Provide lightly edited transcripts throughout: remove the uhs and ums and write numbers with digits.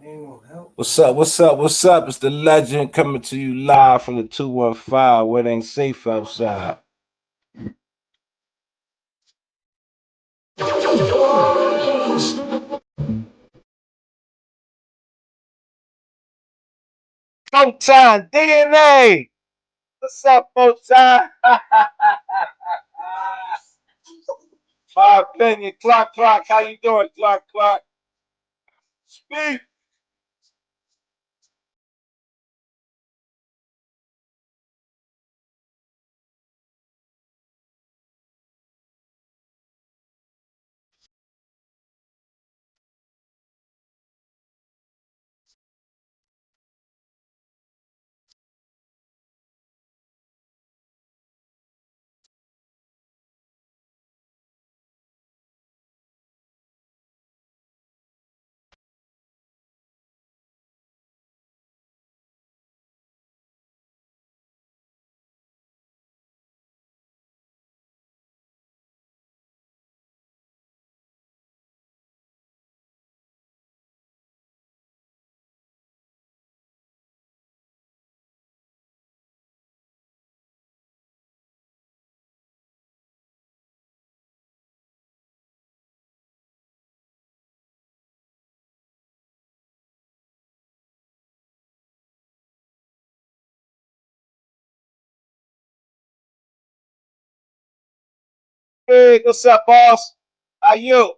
What's up? What's up? What's up? It's the legend coming to you live from the 215 where it ain't safe outside. Motown DNA! What's up, Motown? My opinion, Clock, how you doing, Clock? Speak. Hey, what's up, boss? How you?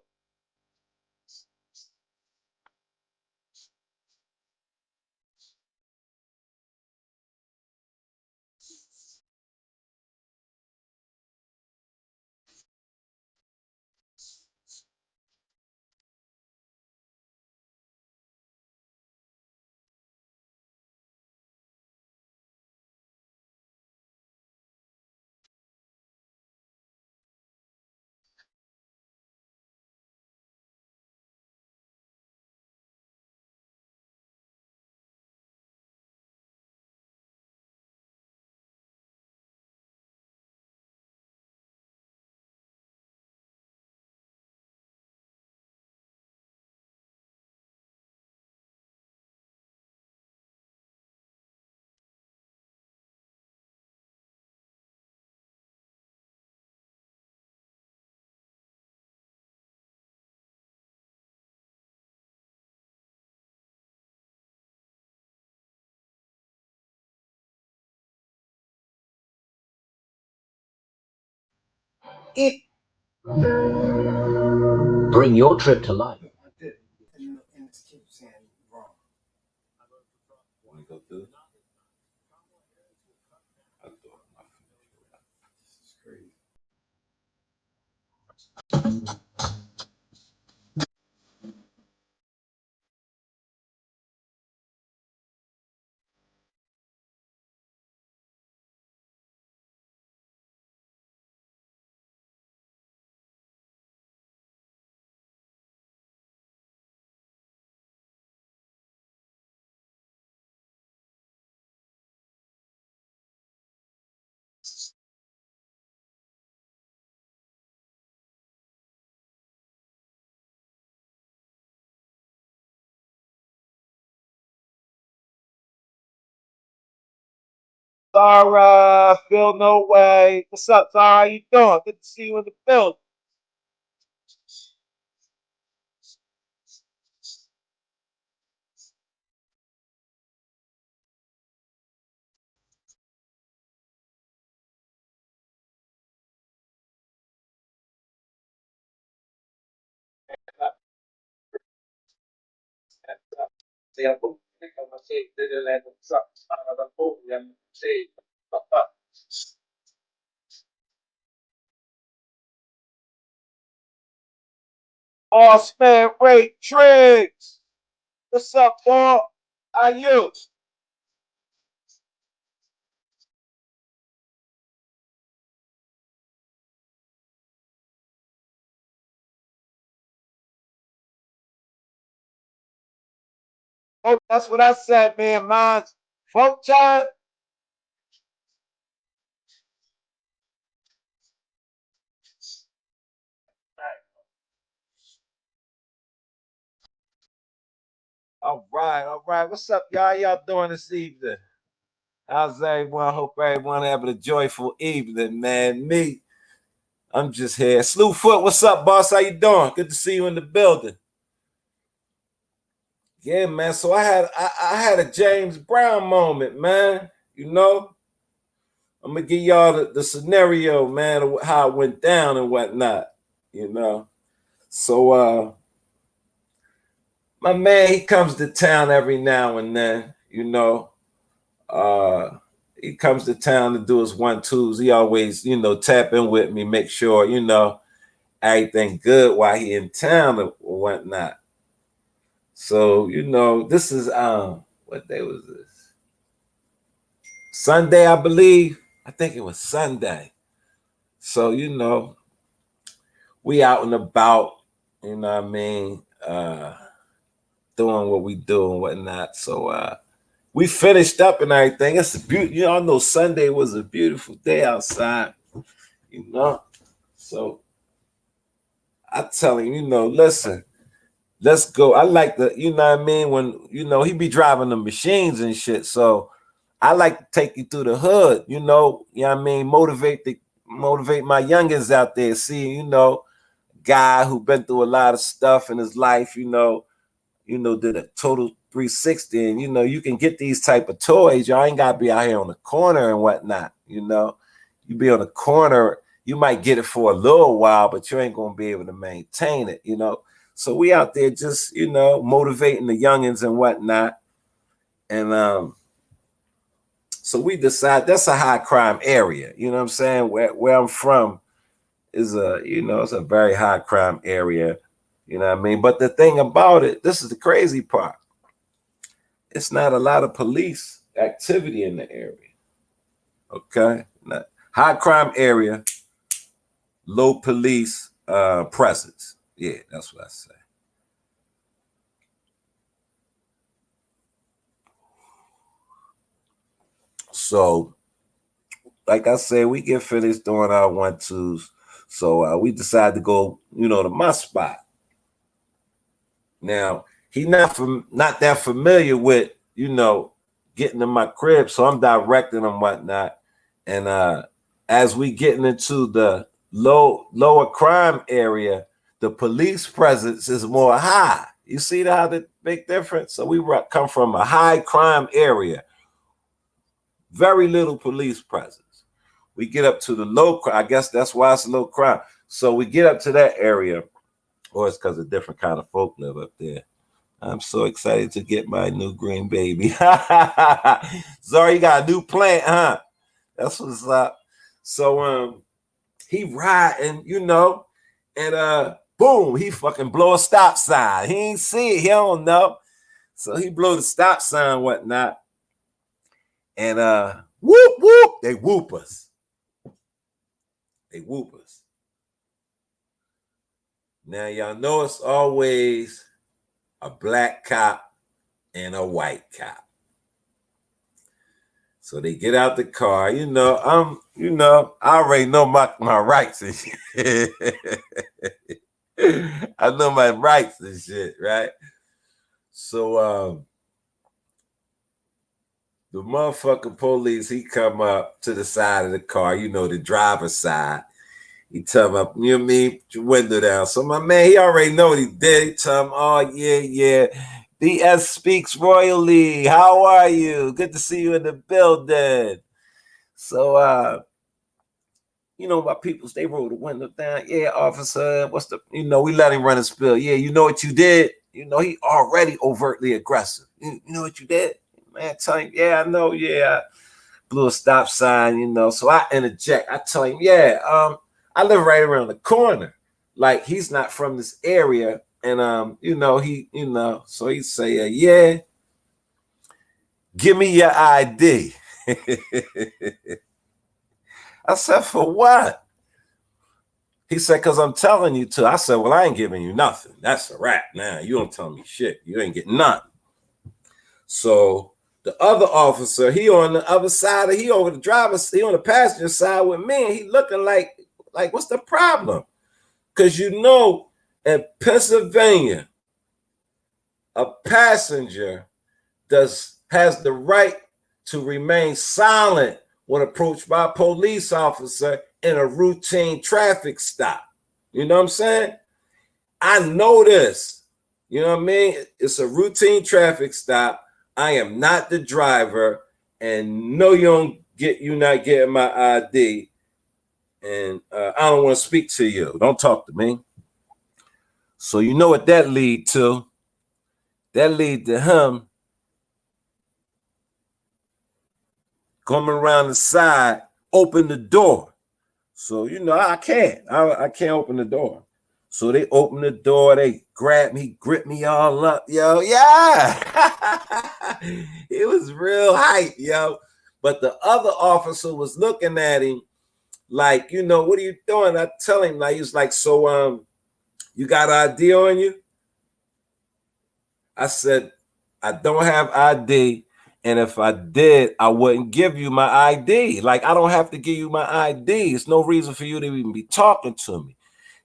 Bring your trip to life. Zara, Phil, no way. What's up, Zara? How you doing? Good to see you in the building. Boss man, wait, Triggs. What's up, boy? How you? Oh, that's what I said, man. Mine's folk time. All right, all right. What's up, y'all? How y'all doing this evening? How's everyone? Hope everyone having a joyful evening, man. I'm just here. Slewfoot, what's up, boss? How you doing? Good to see you in the building. Yeah, man. So I had a James Brown moment, man. You know, I'm gonna give y'all the scenario, man, of how it went down and whatnot. You know, so my man, he comes to town every now and then. You know, he comes to town to do his 1-2s. He always, tap in with me, make sure, everything good while he in town or whatnot. So, this is what day was this? Sunday, I believe. I think it was Sunday. So, we out and about, you know what I mean, doing what we do and whatnot. So we finished up and everything. It's a beautiful, y'all know Sunday was a beautiful day outside, So I tell him, listen, let's go. I like the, you know what I mean, when he be driving the machines and shit. So I like to take you through the hood, you know what I mean, motivate my youngins out there, see, guy who been through a lot of stuff in his life, did a total 360, and you can get these type of toys. Y'all ain't gotta be out here on the corner and whatnot. You be on the corner, you might get it for a little while, but you ain't gonna be able to maintain it. So we out there just motivating the youngins and whatnot, and so we decide that's a high crime area. You know what I'm saying? Where I'm from is it's a very high crime area. You know what I mean? But the thing about it, this is the crazy part. It's not a lot of police activity in the area. Okay? High crime area, low police presence. Yeah, that's what I say. So, like I said, we get finished doing our 1-2s. So we decide to go, to my spot. Now, he's not that familiar with, getting in my crib. So I'm directing him whatnot. And as we getting into the lower crime area, the police presence is more high. You see how the big difference? So we come from a high crime area, very little police presence. We get up to the low crime. I guess that's why it's low crime. So we get up to that area, or it's because a different kind of folk live up there. I'm so excited to get my new green baby. Zara, you got a new plant, huh? That's what's up. So he riding, and boom, he fucking blow a stop sign. He ain't see it, he don't know. So he blow the stop sign, whatnot. And whoop, whoop, they whoop us. They whoop us. Now y'all know it's always a black cop and a white cop. So they get out the car. I already know my rights and shit. I know my rights and shit, right? So the motherfucking police, he come up to the side of the car, the driver's side. He tell him, you know what I mean, put your window down. So my man, he already know what he did. He tell him, oh, yeah. DS speaks royally. How are you? Good to see you in the building. So, my peoples, they roll the window down. Yeah, officer, what's the, we let him run his spill. Yeah, you know what you did? He already overtly aggressive. You know what you did? Man, tell him, yeah, I know, yeah. Blew a stop sign, So I interject. I tell him, yeah, I live right around the corner. Like, he's not from this area. And, so he say, yeah, give me your ID. I said, for what? He said, because I'm telling you to. I said, well, I ain't giving you nothing. That's a wrap. Now, you don't tell me shit. You ain't getting nothing. So the other officer, he on the other side, he over the driver's, he on the passenger side with me, and he looking like what's the problem? Because in Pennsylvania, a passenger has the right to remain silent when approached by a police officer in a routine traffic stop. You know what I'm saying? I know this. You know what I mean? It's a routine traffic stop. I am not the driver, and no, you're not getting my ID, and I don't want to speak to you. Don't talk to me. So you know what that lead to? That lead to him coming around the side, open the door. So you know I can't open the door. So they open the door, they grab me, grip me all up, yo. Yeah. It was real hype, yo. But the other officer was looking at him like, you know, what are you doing? I tell him, like, he's like, so you got ID on you? I said, I don't have ID. And if I did, I wouldn't give you my ID. Like, I don't have to give you my ID. It's no reason for you to even be talking to me.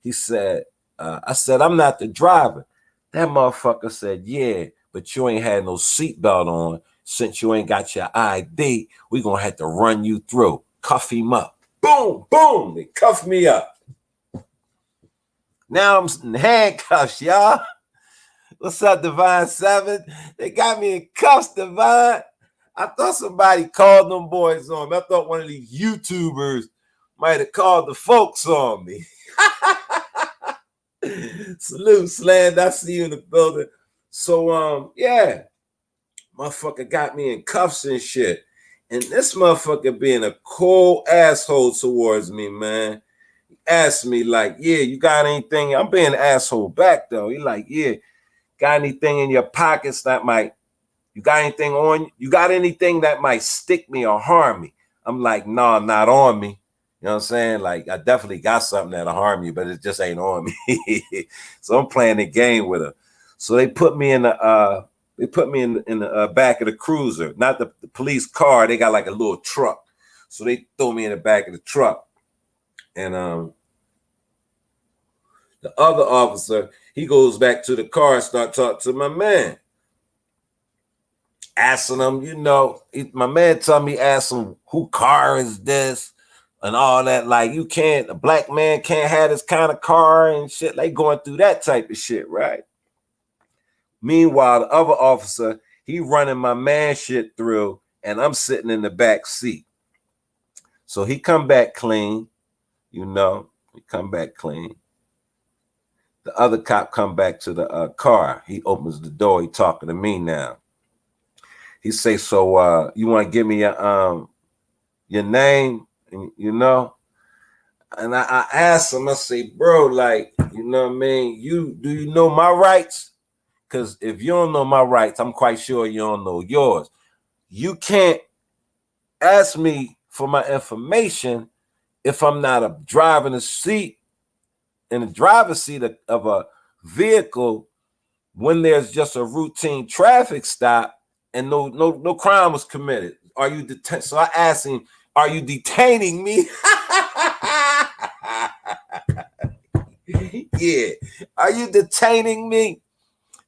He said, I said, I'm not the driver. That motherfucker said, yeah, but you ain't had no seatbelt on. Since you ain't got your ID, we gonna have to run you through. Cuff him up. Boom, boom. They cuffed me up. Now I'm in handcuffs, y'all. What's up, Divine 7? They got me in cuffs, Divine. I thought somebody called them boys on me. I thought one of these YouTubers might have called the folks on me. Salute, Sland. I see you in the building. So, yeah, motherfucker got me in cuffs and shit. And this motherfucker being a cold asshole towards me, man. He asked me, like, yeah, you got anything? I'm being an asshole back, though. He like, yeah, got anything in your pockets that might, you got anything on you? You got anything that might stick me or harm me? I'm like, no, not on me. You know what I'm saying? Like, I definitely got something that'll harm you, but it just ain't on me. So I'm playing the game with her. So they put me in the back of the cruiser, not the police car. They got like a little truck. So they throw me in the back of the truck. And the other officer, he goes back to the car and start talking to my man. Asking him, you know, my man told me, ask him, who car is this? And all that, like, a black man can't have this kind of car and shit. Like, going through that type of shit, right? Meanwhile, the other officer, he running my man shit through, and I'm sitting in the back seat. So he come back clean, you know, he come back clean. The other cop come back to the car. He opens the door. He talking to me now. He say, so you want to give me your name? You know, and I asked him, I say, bro, like, you know what I mean? Do you know my rights? Because if you don't know my rights, I'm quite sure you don't know yours. You can't ask me for my information if I'm not driving a seat in the driver's seat of a vehicle when there's just a routine traffic stop and no crime was committed. Are you detained? So I asked him, are you detaining me? Yeah. Are you detaining me?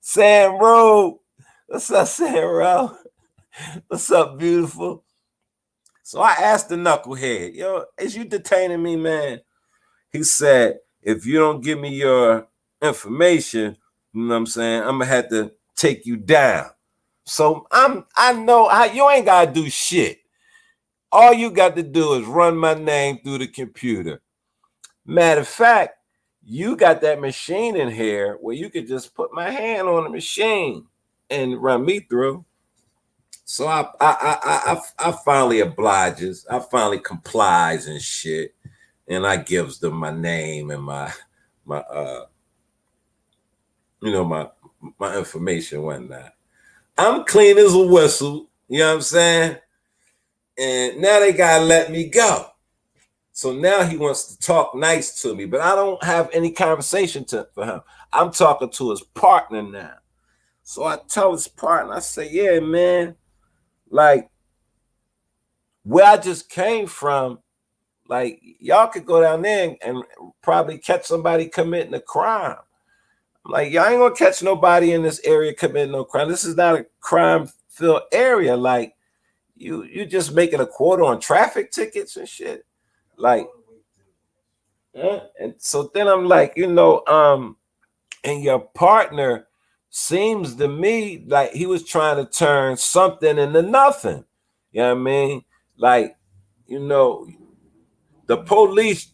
Sam Rowe. What's up, Sam Rowe? What's up, beautiful? So I asked the knucklehead, yo, is you detaining me, man? He said, if you don't give me your information, you know what I'm saying, I'm gonna have to take you down. So I know how you ain't gotta do shit. All you got to do is run my name through the computer. Matter of fact, you got that machine in here where you could just put my hand on the machine and run me through. So I finally obliges. I finally complies and shit, and I gives them my name and my information and whatnot. I'm clean as a whistle. You know what I'm saying? And now they gotta let me go. So now he wants to talk nice to me, but I don't have any conversation for him. I'm talking to his partner now. So I tell his partner, I say, yeah, man, like where I just came from, like y'all could go down there and probably catch somebody committing a crime. I'm like, y'all ain't gonna catch nobody in this area committing no crime. This is not a crime-filled area. Like, you just making a quarter on traffic tickets and shit. Like, and so then I'm like, and your partner seems to me like he was trying to turn something into nothing. You know what I mean? Like, the police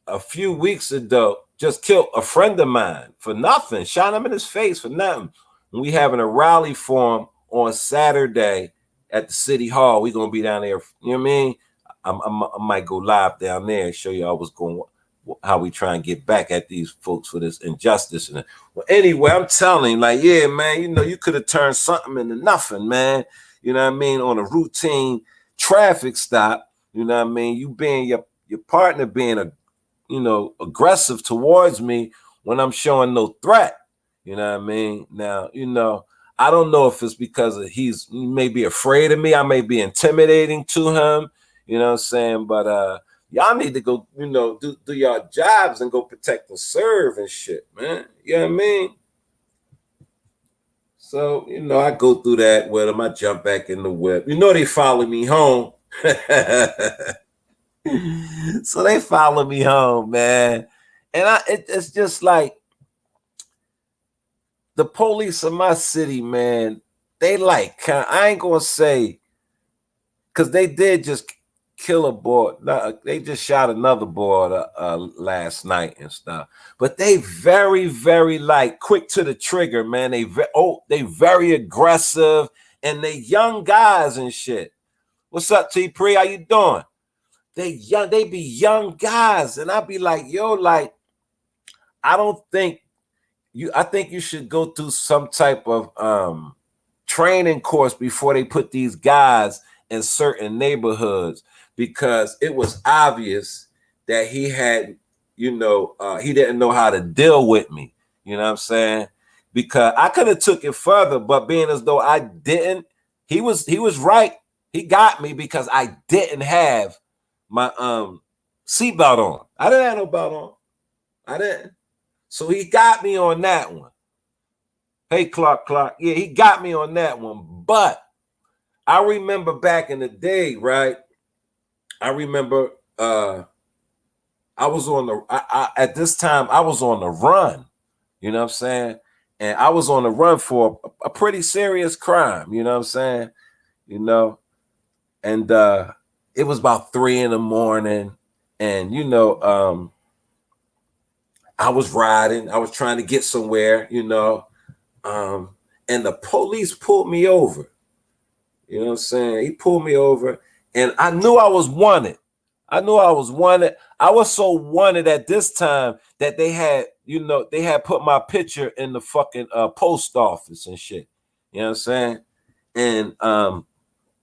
a few weeks ago just killed a friend of mine for nothing, shot him in his face for nothing. And we having a rally for him on Saturday at the city hall. We're gonna be down there. You know what I mean? I might go live down there and show y'all what's going, how we try and get back at these folks for this injustice. And well, anyway, I'm telling you, like, yeah, man, you could have turned something into nothing, man. You know what I mean? On a routine traffic stop, you know what I mean? You being your partner being aggressive towards me when I'm showing no threat. You know what I mean? Now, I don't know if it's because he may be afraid of me. I may be intimidating to him. You know what I'm saying? But y'all need to go, do y'all jobs and go protect and serve and shit, man. You know what I mean? So, I go through that with them. I jump back in the whip. They follow me home. So they follow me home, man. And it's just like the police of my city, man. They like, I ain't gonna say, because they did just kill a boy. They just shot another boy last night and stuff. But they very, very like quick to the trigger, man. They very aggressive, and they young guys and shit. What's up, T Pre? How you doing? They be young guys, and I be like, yo, like, I think you should go through some type of training course before they put these guys in certain neighborhoods, because it was obvious that he had, he didn't know how to deal with me. You know what I'm saying? Because I could have took it further, but being as though I didn't, he was right. He got me because I didn't have my seatbelt on. I didn't have no belt on. I didn't. So he got me on that one. Hey, Clark. Yeah, he got me on that one. But I remember back in the day, right? I remember I was on at this time I was on the run. You know what I'm saying? And I was on the run for a pretty serious crime. You know what I'm saying? And it was about 3 a.m, and I was riding. I was trying to get somewhere, and the police pulled me over. You know what I'm saying? He pulled me over, and I knew I was wanted. I was so wanted at this time that they had put my picture in the fucking post office and shit. You know what I'm saying? And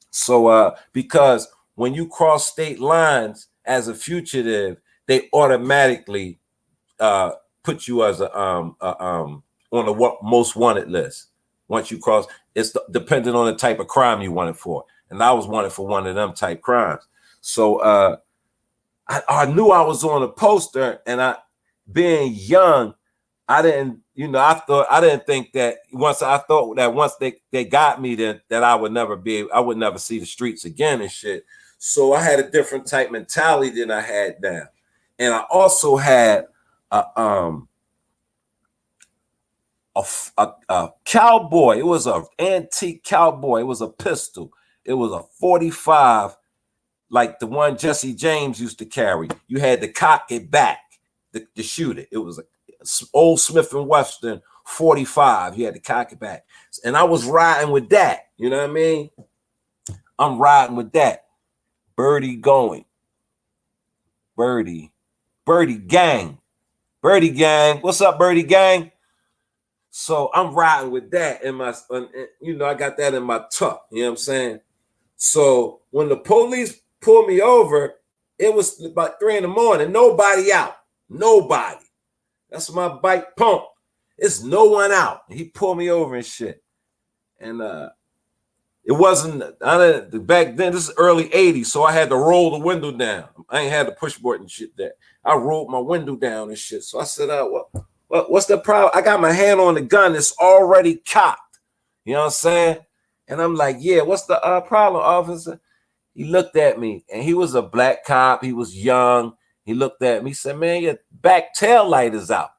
so because when you cross state lines as a fugitive, they automatically put you as on the most wanted list. Once you cross, it's depending on the type of crime you wanted for. And I was wanted for one of them type crimes. So I knew I was on a poster, and being young, I didn't think that once they got me, that I would never see the streets again and shit. So I had a different type mentality than I had now. And I also had a cowboy. It was an antique cowboy. It was a pistol. It was a 45, like the one Jesse James used to carry. You had to cock it back to shoot it. It was an old Smith & Wesson 45. You had to cock it back. And I was riding with that. You know what I mean? I'm riding with that. Birdie going. Birdie gang. What's up, Birdie gang? So I'm riding with that in my, I got that in my tuck. You know what I'm saying? So when the police pulled me over, it was about 3 a.m. Nobody out. Nobody. That's my bike pump. It's no one out. He pulled me over and shit. And it wasn't, back then, this is early 80s, so I had to roll the window down. I ain't had the push button shit there. I rolled my window down and shit. So I said, What's the problem? I got my hand on the gun. It's already cocked. You know what I'm saying? And I'm like, yeah, what's the problem, officer? He looked at me, and he was a black cop. He was young. He looked at me. He said, man, your back tail light is out.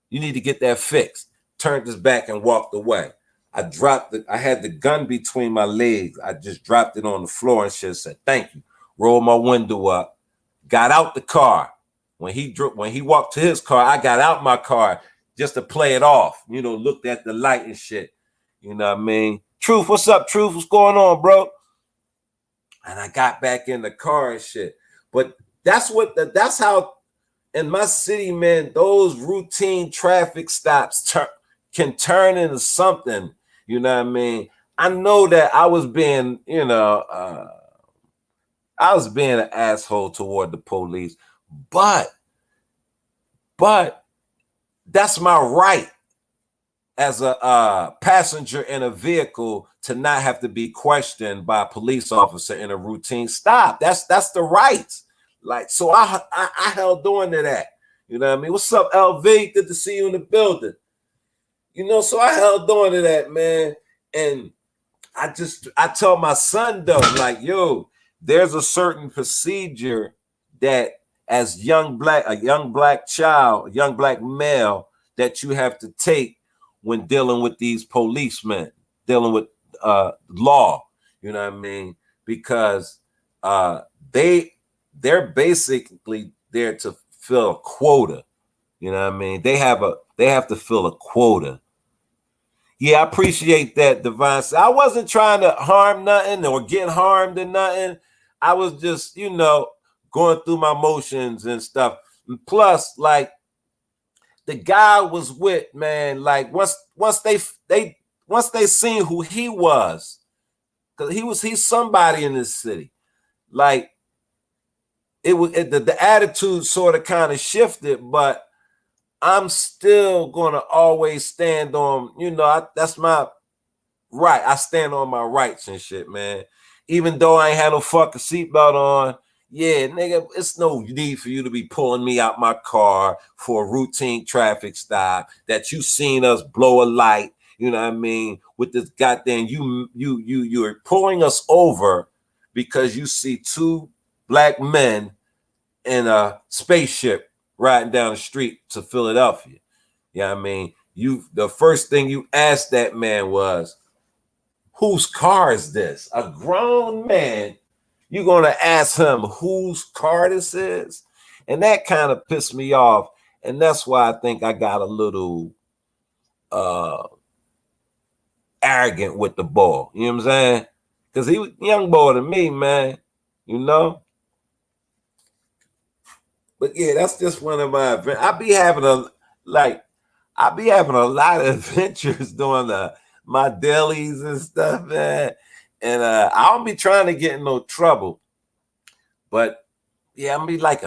You need to get that fixed. Turned his back and walked away. I had the gun between my legs. I just dropped it on the floor and shit, said, thank you. Rolled my window up, got out the car. When he walked to his car, I got out my car just to play it off, looked at the light and shit. You know what I mean? Truth, what's up, Truth? What's going on, bro? And I got back in the car and shit. But that's how in my city, man, those routine traffic stops can turn into something. You know what I mean? I know that I was being, I was being an asshole toward the police, but that's my right as a passenger in a vehicle to not have to be questioned by a police officer in a routine stop. That's the right. Like, so I held on to that. You know what I mean? What's up, LV? Good to see you in the building. So I held on to that, man. And I tell my son though, like, yo, there's a certain procedure that as a young black male that you have to take when dealing with these policemen, dealing with law, you know what I mean? Because they're basically there to fill a quota. You know what I mean? They have to fill a quota. Yeah, I appreciate that, Divine. I wasn't trying to harm nothing or get harmed or nothing. I was just, going through my motions and stuff. And plus, like, the guy was with, man, like once they seen who he was, because he's somebody in this city. Like, the attitude sort of kind of shifted, but I'm still gonna always stand on, that's my right. I stand on my rights and shit, man. Even though I ain't had no fucking seatbelt on, yeah, nigga, it's no need for you to be pulling me out my car for a routine traffic stop that you seen us blow a light, you know what I mean, with this goddamn you're pulling us over because you see two black men in a spaceship riding down the street to Philadelphia. You know what I mean? The first thing you asked that man was, whose car is this? A grown man, you're going to ask him whose car this is? And that kind of pissed me off. And that's why I think I got a little arrogant with the ball. You know what I'm saying? Because he was young boy to me, man. But yeah, that's just one of my events. I be having a lot of adventures doing my dailies and stuff, man. And I don't be trying to get in no trouble. But yeah, I'm be like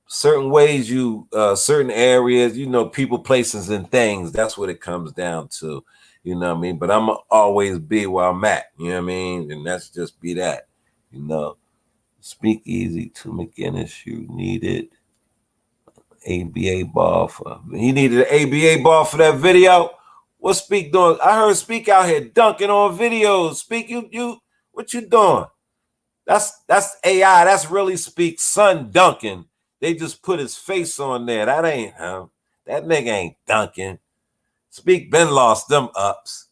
certain ways certain areas, people, places, and things. That's what it comes down to. You know what I mean? But I'm always be where I'm at. You know what I mean? And that's just be that. Speak easy to McGinnis. You needed ABA ball he needed an ABA ball for that video. What's Speak doing? I heard Speak out here dunking on videos. Speak, you what you doing? That's AI. That's really Speak's son dunking. They just put his face on there. That ain't him. That nigga ain't dunking. Speak been lost them ups.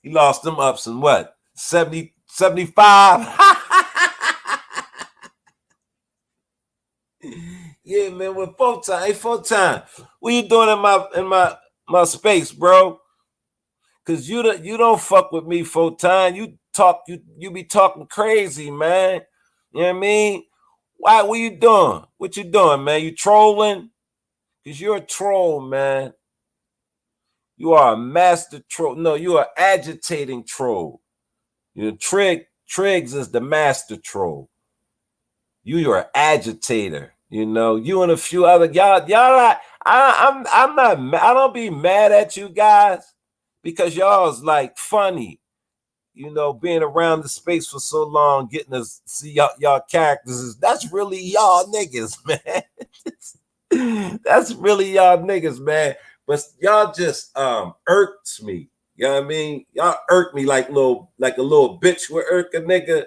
He lost them ups in what? 70, 75? Yeah, man, with Photon. Hey, Photon, what you doing in my space, bro? Cause you don't fuck with me, Photon. You be talking crazy, man. You know what I mean? Why? What you doing? What you doing, man? You trolling? Cause you're a troll, man. You are a master troll. No, you are agitating troll. Triggs is the master troll. You're an agitator. You and a few other y'all. I'm not. I don't be mad at you guys because y'all's like funny. you know, being around the space for so long, getting to see y'all characters, that's really y'all niggas, man. That's really y'all niggas, man. But y'all just irks me. You know what I mean? Y'all irk me like a little bitch would irk a nigga.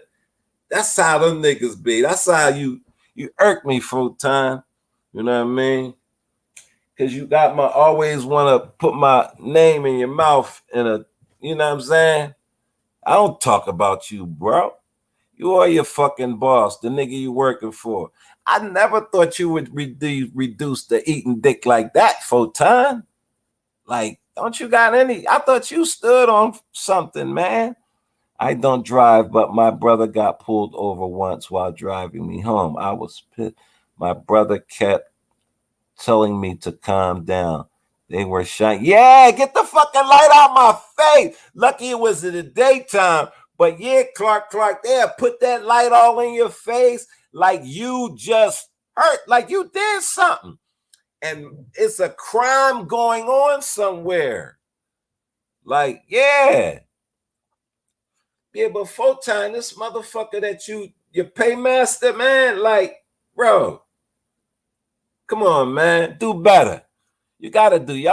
That's how them niggas be. That's how you irk me full time. You know what I mean? Cause you got my always want to put my name in your mouth in a, you know what I'm saying? I don't talk about you, bro. You are your fucking boss, the nigga you working for. I never thought you would reduce the eating dick like that, Photon. Like, don't you got any? I thought you stood on something, man. I don't drive, but my brother got pulled over once while driving me home. I was pissed. My brother kept telling me to calm down. They were shining. Yeah, get the fucking light out my face. Lucky it was in the daytime. But yeah, Clark, there, put that light all in your face like you just hurt, like you did something. And it's a crime going on somewhere. Like, yeah. Yeah, but Photon, this motherfucker that your paymaster, man, like, bro, come on, man, do better. Y'all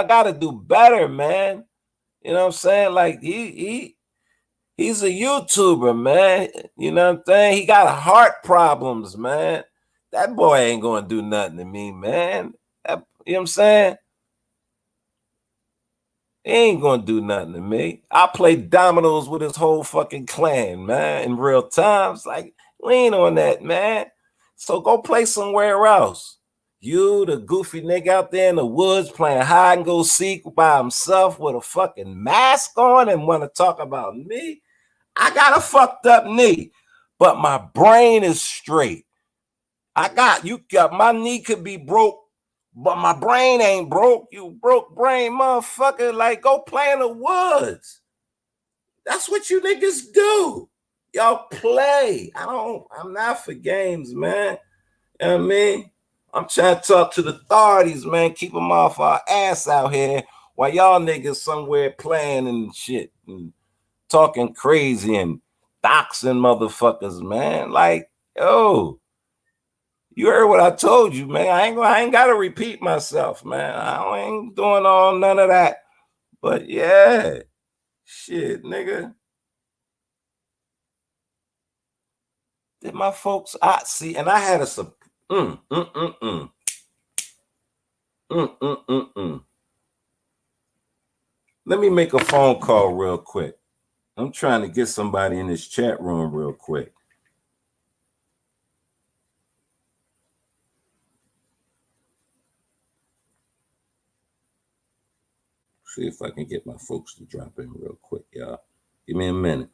gotta do better, man. You know what I'm saying? Like, he's a YouTuber, man. You know what I'm saying? He got heart problems, man. That boy ain't gonna do nothing to me, man. You know what I'm saying? He ain't gonna do nothing to me. I play dominoes with his whole fucking clan, man, in real times. Like, lean on that, man. So go play somewhere else. You, the goofy nigga out there in the woods playing hide and go seek by himself with a fucking mask on and want to talk about me. I got a fucked up knee, but my brain is straight. My knee could be broke, but my brain ain't broke. You broke brain, motherfucker. Like, go play in the woods. That's what you niggas do. Y'all play. I'm not for games, man. You know what I mean? I'm trying to talk to the authorities, man. Keep them off our ass out here while y'all niggas somewhere playing and shit and talking crazy and doxing motherfuckers, man. Like, yo, you heard what I told you, man. I ain't gotta repeat myself, man. I ain't doing none of that. But yeah, shit, nigga. Did my folks see? And I had a Let me make a phone call real quick. I'm trying to get somebody in this chat room real quick. See if I can get my folks to drop in real quick, y'all. Give me a minute.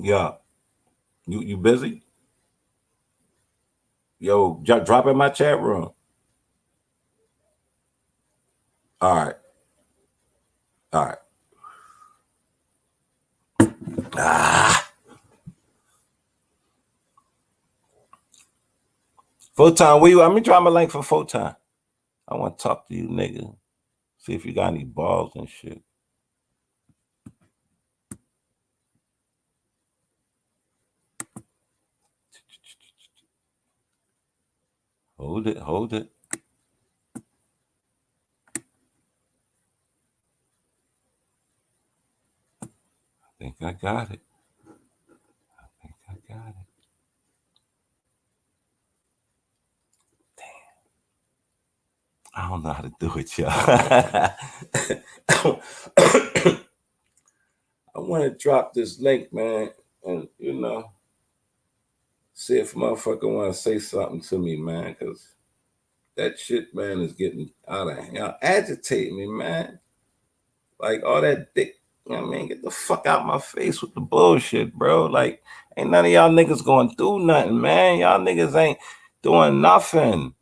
Yeah. You busy? Yo, drop in my chat room. All right. Photon, let me try my link for Photon. I want to talk to you, nigga. See if you got any balls and shit. Hold it. I think I got it. Damn. I don't know how to do it, y'all. I want to drop this link, man, and see if motherfucker want to say something to me, man, because that shit, man, is getting out of hand. Agitating me, man. Like, all that dick, you know what I mean? Get the fuck out my face with the bullshit, bro. Like, ain't none of y'all niggas going through nothing, man. Y'all niggas ain't doing nothing.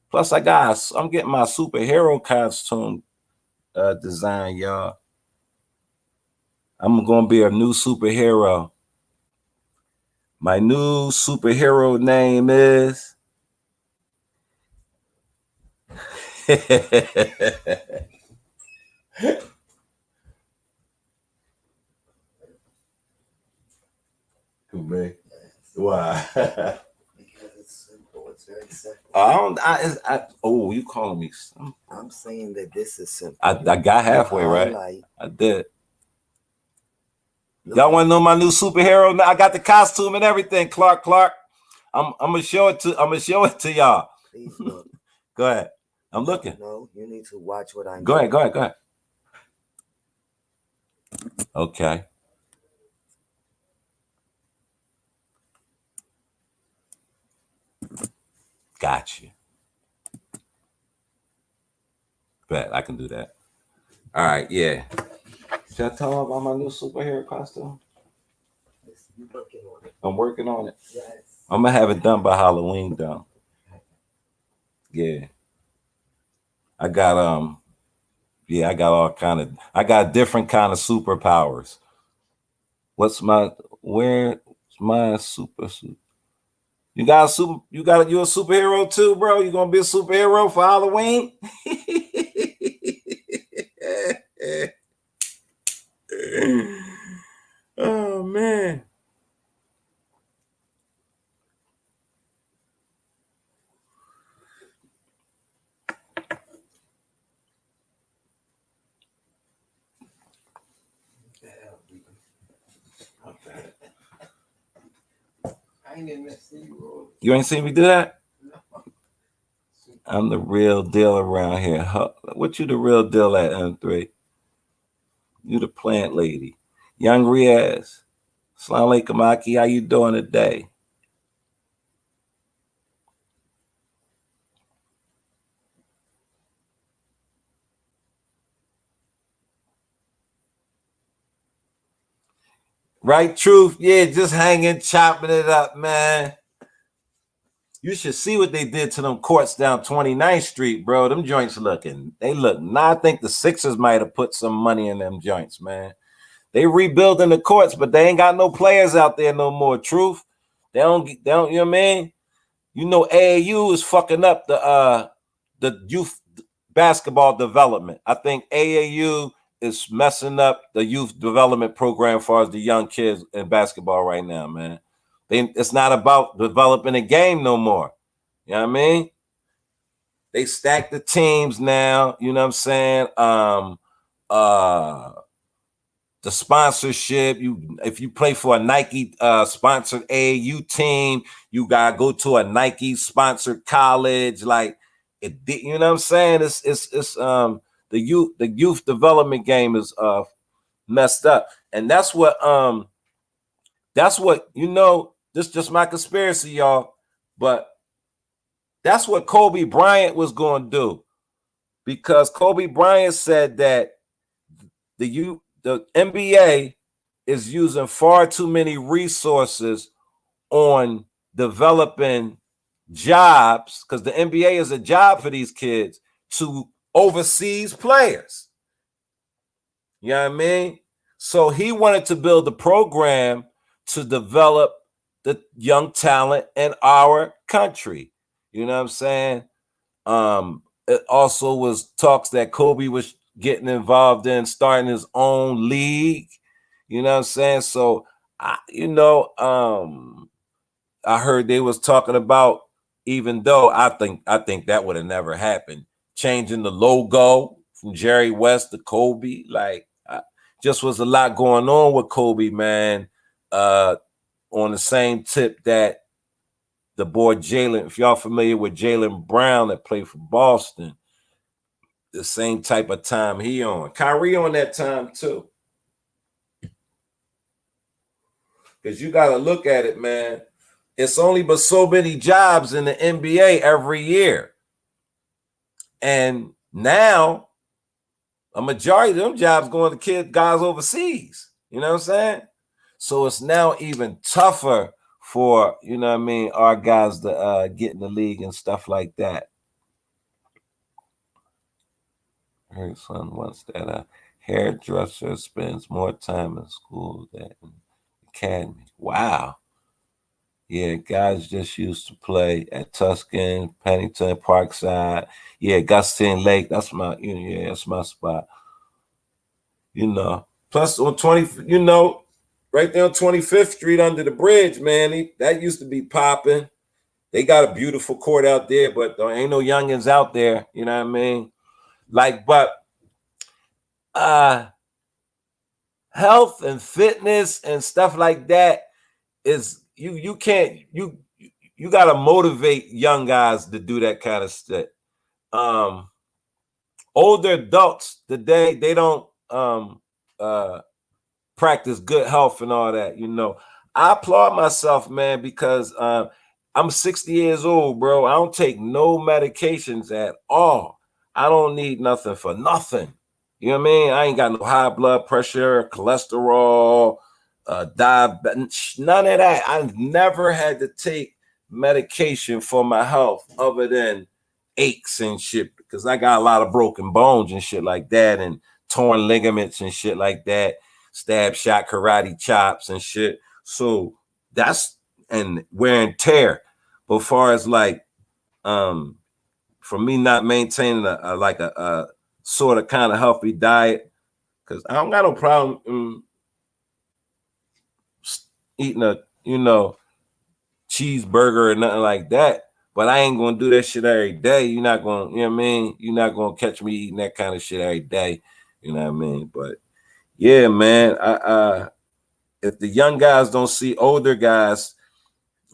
Plus, I'm getting my superhero costume design, y'all. I'm gonna be a new superhero. My new superhero name is Why? Because it's simple. It's very simple. Oh, you calling me? I'm saying that this is simple. I got halfway, right? Highlight. I did. Y'all want to know my new superhero? Now I got the costume and everything. Clark. I'm gonna show it to y'all. Please look. Go ahead. I'm looking. No, you need to watch what I'm Go doing. ahead. Okay. Got you. Bet I can do that. All right, yeah. Should I tell them about my new superhero costume? You're working on it. I'm working on it. Yes. I'm gonna have it done by Halloween, though. Yeah. I got I got different kind of superpowers. Where's my super suit? You a superhero too, bro? You gonna be a superhero for Halloween? Oh man. You ain't seen me do that? I'm the real deal around here. What you the real deal at, M3? You the plant lady. Young Riaz. Assalamu alaikum, Aki. How you doing today? Right, Truth? Yeah, just hanging, chopping it up, man. You should see what they did to them courts down 29th Street, bro. Them joints they look. Now I think the Sixers might have put some money in them joints, man. They rebuilding the courts, but they ain't got no players out there no more. Truth. They don't, you know what I mean? You know, AAU is fucking up the youth basketball development. I think AAU is messing up the youth development program as far as the young kids in basketball right now, man. It's not about developing a game no more. You know what I mean? They stack the teams now, you know what I'm saying? The sponsorship, if you play for a Nike sponsored AAU team, you gotta go to a Nike sponsored college. Like you know what I'm saying? It's the youth development game is messed up. And that's what you know, this is just my conspiracy, y'all. But that's what Kobe Bryant was going to do, because Kobe Bryant said that the NBA is using far too many resources on developing jobs, because the NBA is a job for these kids, to overseas players. You know what I mean? So he wanted to build a program to develop the young talent in our country. You know what I'm saying? It also was talks that Kobe was getting involved in starting his own league. You know what I'm saying? So I heard they was talking about, even though I think that would have never happened, changing the logo from Jerry West to Kobe. Like, just was a lot going on with Kobe, man. On the same tip that the boy Jaylen, if y'all familiar with Jaylen Brown that played for Boston, the same type of time he on. Kyrie on that time too. Because you got to look at it, man. It's only but so many jobs in the NBA every year. And now a majority of them jobs going to guys overseas. You know what I'm saying? So it's now even tougher for, you know what I mean, our guys to get in the league and stuff like that. heard son once that a hairdresser spends more time in school than in academy. Wow. Yeah, guys just used to play at Tuscan, Pennington, Parkside. Yeah, Gustin Lake. That's my, yeah, that's my spot. Plus on 20, right there on 25th Street under the bridge, man. That used to be popping. They got a beautiful court out there, but there ain't no youngins out there. You know what I mean? Like, but health and fitness and stuff like that is you can't you gotta motivate young guys to do that kind of stuff. Older adults today, they don't practice good health and all that. I applaud myself, man, because I'm 60 years old, bro. I don't take no medications at all. I don't need nothing for nothing. You know what I mean? I ain't got no high blood pressure, cholesterol, diabetes, none of that. I've never had to take medication for my health other than aches and shit, because I got a lot of broken bones and shit like that, and torn ligaments and shit like that, stab shot, karate chops and shit. So that's, and wear and tear. But as far as like, for me not maintaining a sort of kind of healthy diet, because I don't got no problem eating a cheeseburger or nothing like that. But I ain't gonna do that shit every day. You're not gonna, you know what I mean? You're not gonna catch me eating that kind of shit every day. You know what I mean? But yeah, man. If the young guys don't see older guys,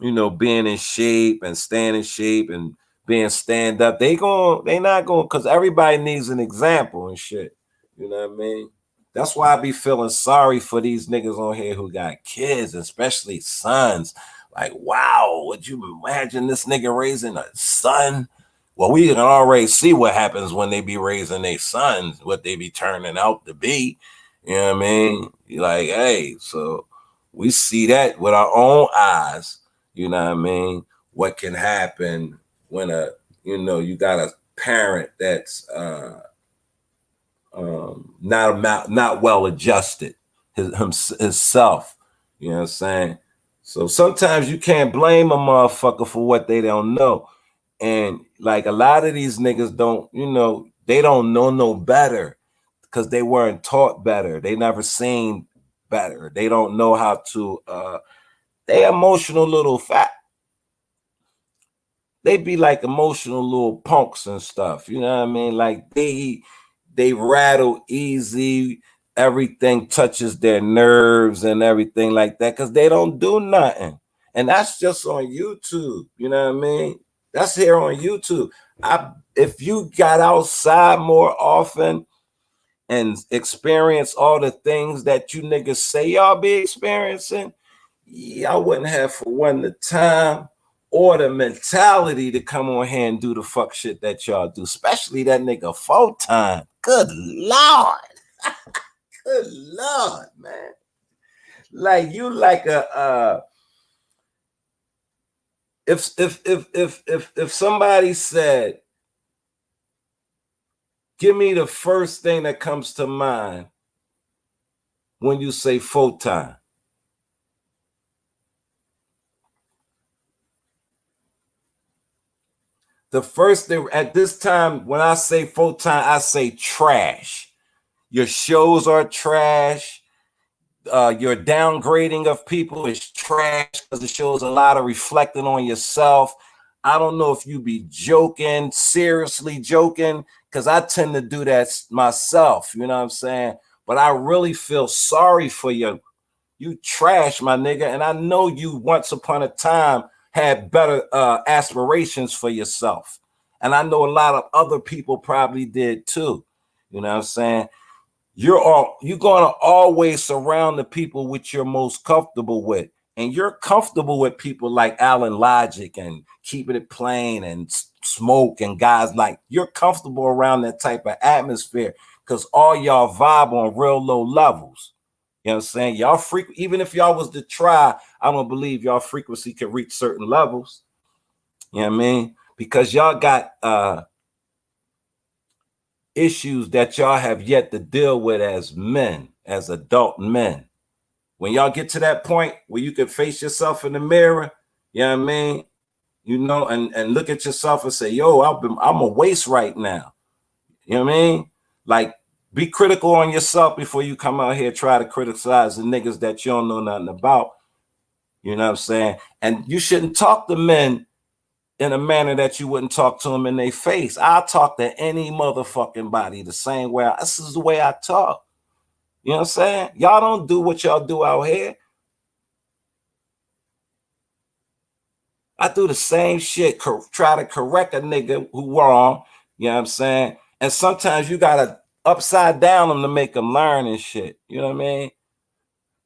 being in shape and staying in shape and being stand up, they not going, because everybody needs an example and shit. You know what I mean? That's why I be feeling sorry for these niggas on here who got kids, especially sons. Like, wow, would you imagine this nigga raising a son? Well, we can already see what happens when they be raising their sons, what they be turning out to be. You know what I mean? You're like, hey, so we see that with our own eyes. You know what I mean? What can happen when you got a parent that's not well adjusted himself. You know what I'm saying? So sometimes you can't blame a motherfucker for what they don't know. And like a lot of these niggas don't, they don't know no better because they weren't taught better. They never seen better. They don't know how to, they emotional little fat. They be like emotional little punks and stuff. You know what I mean? Like they rattle easy. Everything touches their nerves and everything like that because they don't do nothing. And that's just on YouTube. You know what I mean? That's here on YouTube. If you got outside more often and experience all the things that you niggas say y'all be experiencing, y'all wouldn't have for one the time or the mentality to come on here and do the fuck shit that y'all do, especially that nigga Photon. Good Lord. Good Lord, man. Like you like a if somebody said, give me the first thing that comes to mind when you say Photon. The first thing at this time, when I say Photon, I say trash. Your shows are trash. Your downgrading of people is trash because it shows a lot of reflecting on yourself. I don't know if you be joking, seriously joking, because I tend to do that myself. You know what I'm saying? But I really feel sorry for you. You trash, my nigga. And I know you once upon a time had better aspirations for yourself. And I know a lot of other people probably did too. You know what I'm saying? You're going to always surround the people which you're most comfortable with. And you're comfortable with people like Alan Logic and Keeping It Plain and Smoke and guys like, you're comfortable around that type of atmosphere because all y'all vibe on real low levels. You know what I'm saying? Y'all even if y'all was to try, I don't believe y'all frequency can reach certain levels. You know what I mean? Because y'all got issues that y'all have yet to deal with as men, as adult men. When y'all get to that point where you can face yourself in the mirror, you know what I mean? You know, and look at yourself and say, yo, I'm a waste right now. You know what I mean? Like, be critical on yourself before you come out here try to criticize the niggas that you don't know nothing about. You know what I'm saying? And you shouldn't talk to men in a manner that you wouldn't talk to them in their face. I talk to any motherfucking body the same way. This is the way I talk. You know what I'm saying? Y'all don't do what y'all do out here. I do the same shit, try to correct a nigga who wrong, you know what I'm saying? And sometimes you gotta upside down them to make them learn and shit, you know what I mean?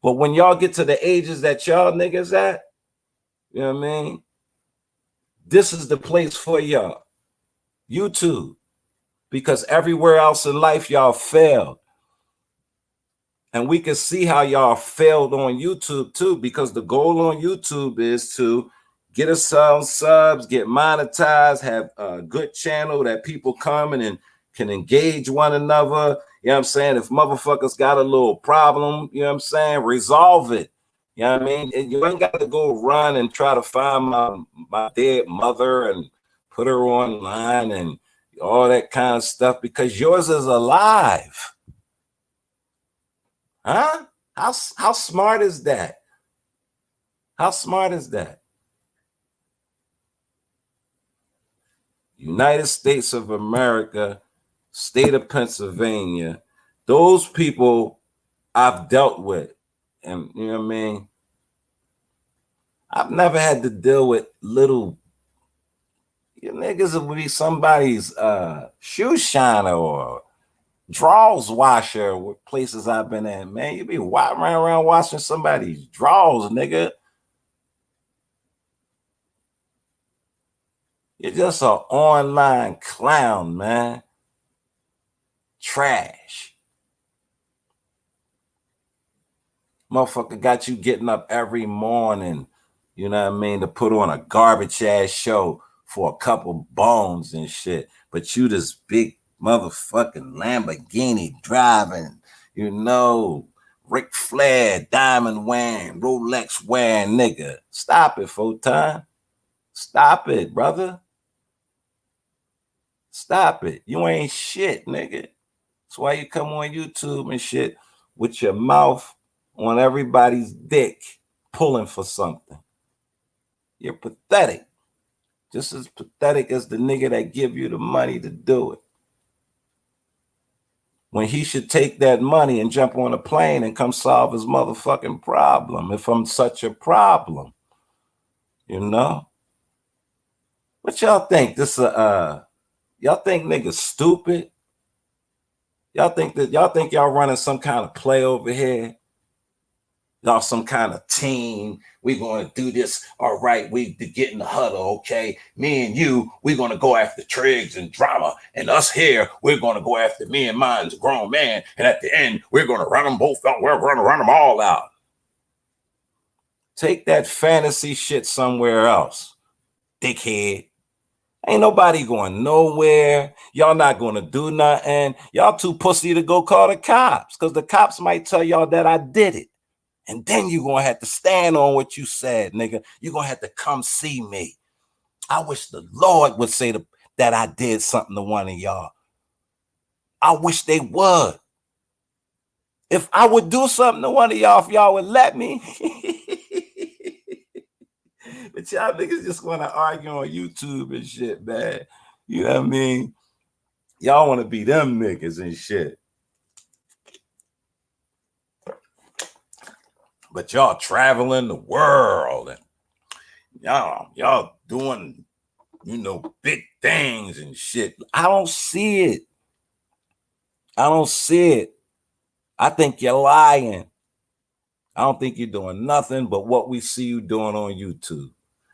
But when y'all get to the ages that y'all niggas at, you know what I mean? This is the place for y'all, YouTube, because everywhere else in life y'all failed. And we can see how y'all failed on YouTube too, because the goal on YouTube is to get us some subs, get monetized, have a good channel that people come and can engage one another. You know what I'm saying? If motherfuckers got a little problem, you know what I'm saying? Resolve it. You know what I mean? And you ain't got to go run and try to find my dead mother and put her online and all that kind of stuff, because yours is alive. Huh? How smart is that? How smart is that? United States of America, state of Pennsylvania, those people I've dealt with. And you know what I mean? I've never had to deal with little, you niggas would be somebody's shoe shiner or drawers washer with places I've been at, man. You be running around washing somebody's drawers, nigga. You're just an online clown, man. Trash. Motherfucker got you getting up every morning, you know what I mean, to put on a garbage ass show for a couple bones and shit. But you this big motherfucking Lamborghini driving, you know, Ric Flair, diamond wearing, Rolex wearing nigga. Stop it, Photon. Stop it, brother. Stop it. You ain't shit, nigga. That's why you come on YouTube and shit with your mouth on everybody's dick pulling for something. You're pathetic. Just as pathetic as the nigga that give you the money to do it. When he should take that money and jump on a plane and come solve his motherfucking problem, if I'm such a problem. You know? What y'all think? Y'all think niggas stupid? Y'all think y'all running some kind of play over here? Y'all some kind of team. We're going to do this. All right, we get in the huddle, okay? Me and you, we're going to go after Triggs and Drama. And us here, we're going to go after me and mine's grown man. And at the end, we're going to run them both out. We're going to run them all out. Take that fantasy shit somewhere else, dickhead. Ain't nobody going nowhere. Y'all not going to do nothing. Y'all too pussy to go call the cops, because the cops might tell y'all that I did it. And then you're going to have to stand on what you said, nigga. You're going to have to come see me. I wish the Lord would say that I did something to one of y'all. I wish they would. If I would do something to one of y'all, if y'all would let me. But y'all niggas just want to argue on YouTube and shit, man. You know what I mean? Y'all want to be them niggas and shit. But y'all traveling the world and y'all doing, you know, big things and shit. I don't see it. I don't see it. I think you're lying. I don't think you're doing nothing but what we see you doing on YouTube.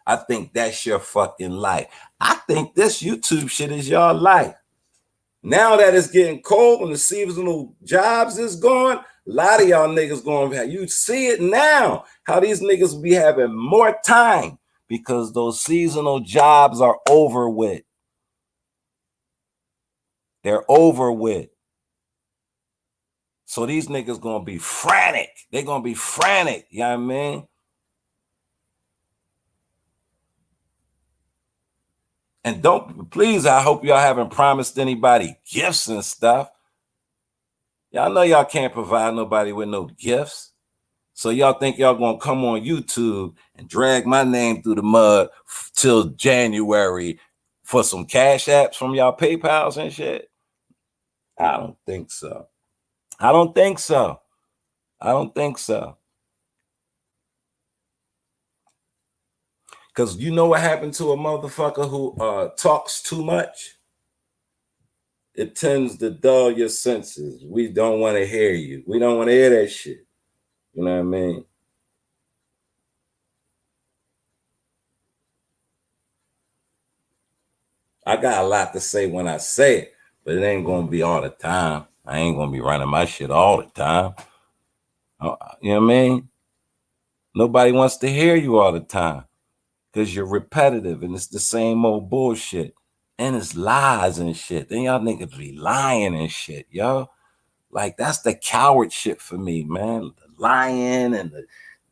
I think that's your fucking life. I think this YouTube shit is your life. Now that it's getting cold and the seasonal jobs is gone, a lot of y'all niggas going to have, you see it now, how these niggas be having more time because those seasonal jobs are over with. They're over with. So these niggas gonna be frantic. They're gonna be frantic. You know what I mean? And don't, please, I hope y'all haven't promised anybody gifts and stuff. Y'all know y'all can't provide nobody with no gifts. So y'all think y'all gonna come on YouTube and drag my name through the mud till January for some cash apps from y'all PayPals and shit? I don't think so. I don't think so. I don't think so. Because you know what happened to a motherfucker who talks too much? It tends to dull your senses. We don't want to hear you. We don't want to hear that shit. You know what I mean? I got a lot to say when I say it, but it ain't going to be all the time. I ain't going to be running my shit all the time. You know what I mean? Nobody wants to hear you all the time because you're repetitive and it's the same old bullshit. And it's lies and shit. Then y'all niggas be lying and shit, yo. Like, that's the coward shit for me, man. The lying and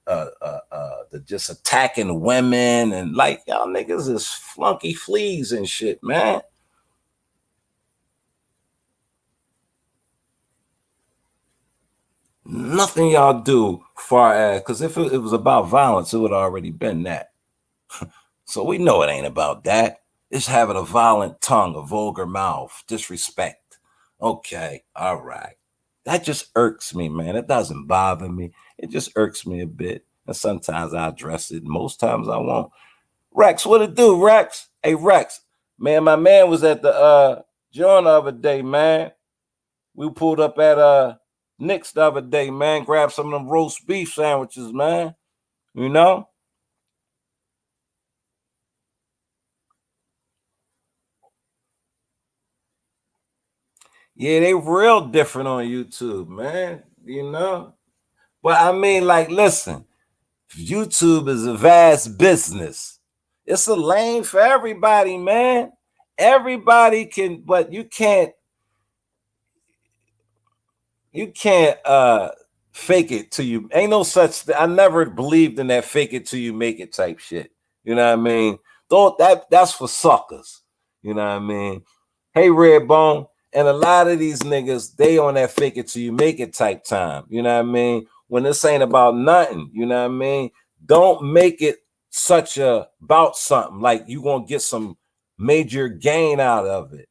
the just attacking women and like y'all niggas is flunky fleas and shit, man. Nothing y'all do far as, because if it was about violence, it would have already been that. So we know it ain't about that. It's having a violent tongue, a vulgar mouth, disrespect. Okay, all right. That just irks me, man. It doesn't bother me. It just irks me a bit. And sometimes I address it. Most times I won't. Rex, what it do, Rex? Hey, Rex. Man, my man was at the joint the other day, man. We pulled up at Nick's the other day, man. Grabbed some of them roast beef sandwiches, man. You know? Yeah, they real different on YouTube, man. You know? But I mean, like, listen, YouTube is a vast business. It's a lane for everybody, man. Everybody can, but you can't fake it till you ain't no such I never believed in that fake it till you make it type shit. You know what I mean? Though that's for suckers. You know what I mean? Hey, Redbone, and a lot of these niggas, they on that fake it till you make it type time. You know what I mean? When this ain't about nothing, you know what I mean? Don't make it such a about something like you gonna get some major gain out of it.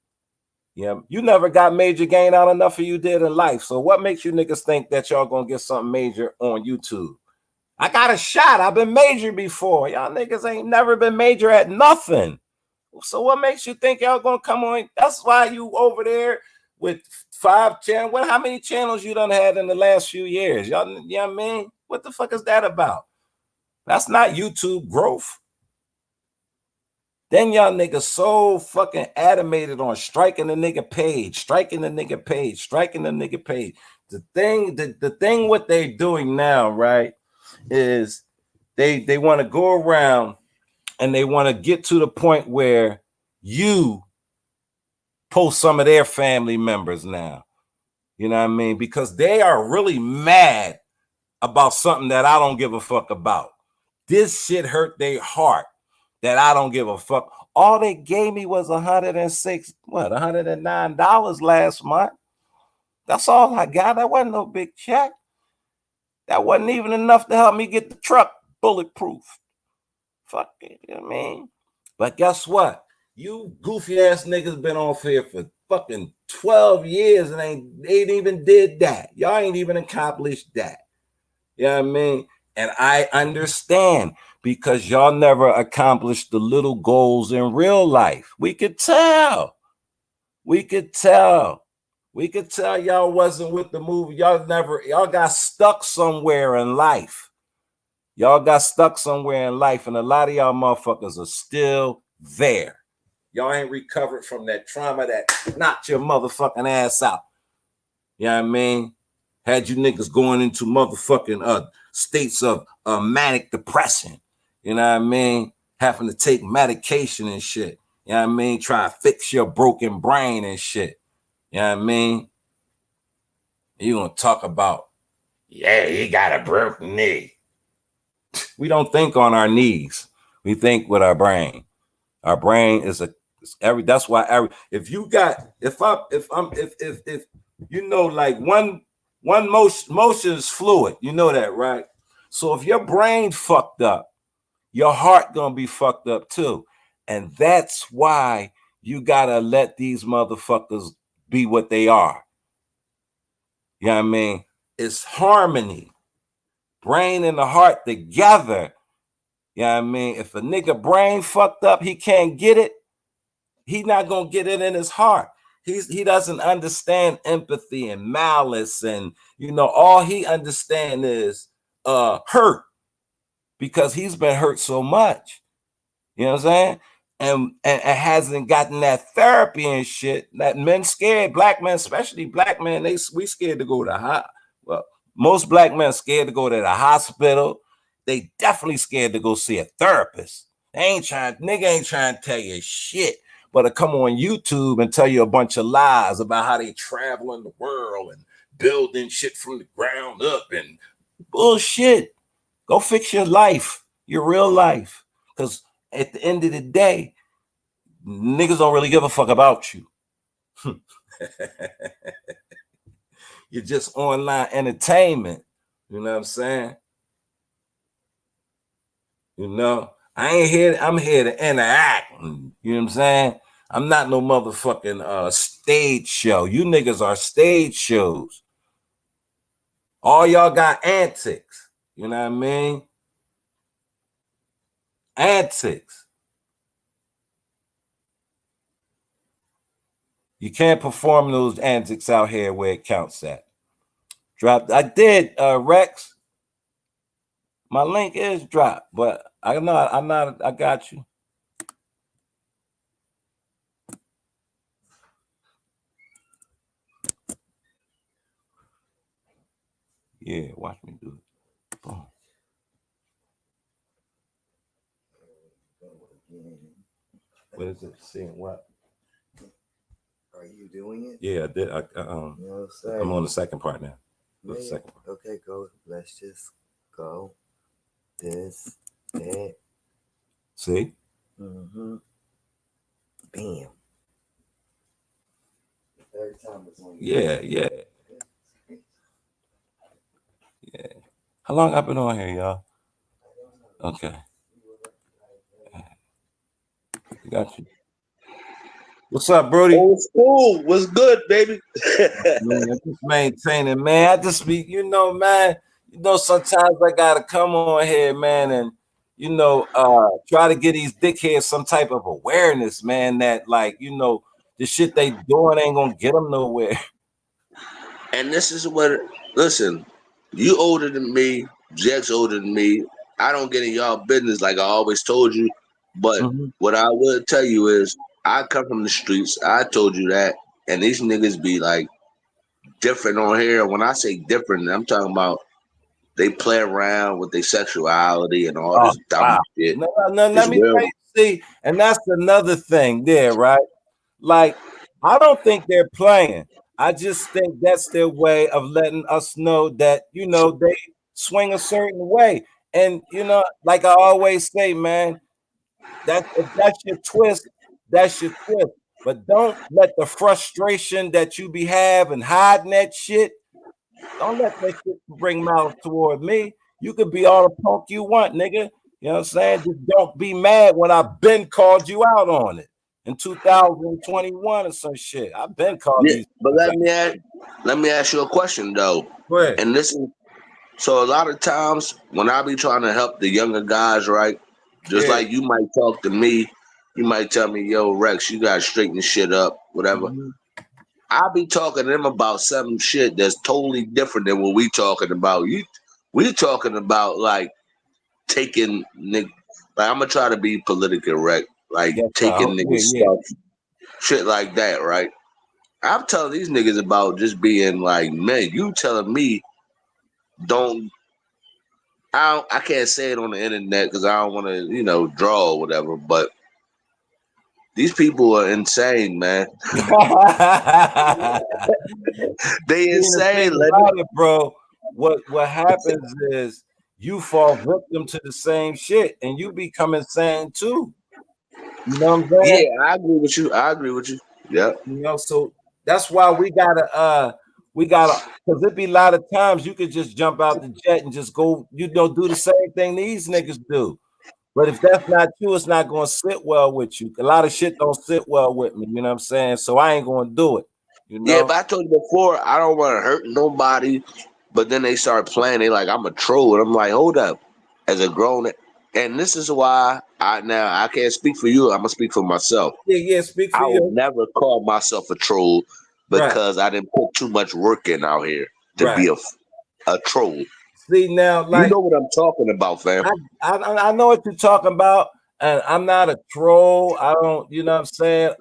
Yeah, you never got major gain out of nothing you did in life. So what makes you niggas think that y'all gonna get something major on YouTube? I got a shot. I've been major before. Y'all niggas ain't never been major at nothing. So what makes you think y'all gonna come on? That's why you over there with 5 channels. What? How many channels you done had in the last few years? Y'all, you know what I mean? What the fuck is that about? That's not YouTube growth. Then y'all niggas so fucking animated on striking the nigga page, striking the nigga page, striking the nigga page. The thing what they doing now, right, is they want to go around and they want to get to the point where you post some of their family members now. You know what I mean? Because they are really mad about something that I don't give a fuck about. This shit hurt their heart that I don't give a fuck. All they gave me was $109 last month. That's all I got. That wasn't no big check. That wasn't even enough to help me get the truck bulletproof. Fuck it, you know what I mean? But guess what? You goofy ass niggas been on here for fucking 12 years and ain't even did that. Y'all ain't even accomplished that. You know what I mean? And I understand because y'all never accomplished the little goals in real life. We could tell. We could tell. We could tell y'all wasn't with the movie. Y'all got stuck somewhere in life. Y'all got stuck somewhere in life, and a lot of y'all motherfuckers are still there. Y'all ain't recovered from that trauma that knocked your motherfucking ass out. You know what I mean? Had you niggas going into motherfucking states of manic depression. You know what I mean? Having to take medication and shit. You know what I mean? Try to fix your broken brain and shit. You know what I mean? You gonna talk about, yeah, he got a broken knee. We don't think on our knees. We think with our brain. Our brain is that's why if you got if you know, like one motion is fluid, you know that, right? So if your brain fucked up, your heart gonna be fucked up too. And that's why you gotta let these motherfuckers be what they are. You know what I mean? It's harmony. Brain and the heart together. You know what I mean? If a nigga brain fucked up, he can't get it. He's not gonna get it in his heart. He doesn't understand empathy and malice, and all he understand is hurt, because he's been hurt so much. You know what I'm saying? And hasn't gotten that therapy and shit. That men scared, black men, especially black men, we scared to go to most black men scared to go to the hospital. They definitely scared to go see a therapist. Nigga ain't trying to tell you shit, but to come on YouTube and tell you a bunch of lies about how they traveling the world and building shit from the ground up and bullshit. Go fix your life, your real life. Because at the end of the day, niggas don't really give a fuck about you. You're just online entertainment. You know what I'm saying? I'm here to interact. You know what I'm saying? I'm not no motherfucking stage show. You niggas are stage shows. All y'all got antics. You know what I mean? Antics. You can't perform those antics out here where it counts at. I did, Rex. My link is dropped, but I got you. Yeah, watch me do it. Boom. What is it? Seeing what? Are you doing it? Yeah, I did. I'm on the second part now. Yeah. Second part. Okay, go. Let's just go. This, that. See? Mm-hmm. Bam. Third time it's on. Yeah. How long I've been on here, y'all? Okay. Got you. What's up, Brody? Old school. What's good, baby? Man, just maintaining, man. I just be, man. Sometimes I gotta come on here, man, and try to get these dickheads some type of awareness, man. That the shit they doing ain't gonna get them nowhere. And this is what. Listen, you older than me. Jack's older than me. I don't get in y'all business like I always told you. But what I would tell you is, I come from the streets. I told you that, and these niggas be like different on here. When I say different, I'm talking about they play around with their sexuality and all this dumb shit. No, let me tell you, see, and that's another thing there, right? Like, I don't think they're playing. I just think that's their way of letting us know that, they swing a certain way. And, like I always say, man, if that's your twist, that's your twist. But don't let the frustration that you be having hiding that shit. Don't let that shit bring mouth toward me. You could be all the punk you want, nigga. You know what I'm saying? Just don't be mad when I've been called you out on it in 2021 or some shit. I've been called these. But let me ask you a question though. Go ahead. And listen, so a lot of times when I be trying to help the younger guys, right? Just like you might talk to me, you might tell me, yo, Rex, you gotta straighten this shit up, whatever. I'll be talking to them about some shit that's totally different than what we talking about. We talking about like taking like I'm gonna try to be politically correct, like taking niggas stuff, shit like that, right? I'm telling these niggas about just being like, man, you telling me I can't say it on the internet because I don't want to, draw or whatever, but These people are insane, man. They The insane, thing Lenny. about it, bro, what happens is you fall victim to the same shit and you become insane too. You know what I'm saying? Yeah, I agree with you. I agree with you. Yeah. You know, so that's why we gotta because it be a lot of times you could just jump out the jet and just go, do the same thing these niggas do. But if that's not you, it's not gonna sit well with you. A lot of shit don't sit well with me, you know what I'm saying? So I ain't gonna do it, you Yeah, know. but I told you before, I don't want to hurt nobody. But then they start playing. They like, I'm a troll. And I'm like, hold up. As a grown, and this is why I can't speak for you. I'm gonna speak for myself. Yeah, speak for I would you. never call myself a troll Right, because I didn't put too much work in out here to right. be a troll. See now, You like know what I'm talking about, fam. I know what you're talking about, and I'm not a troll. I don't, you know what I'm saying?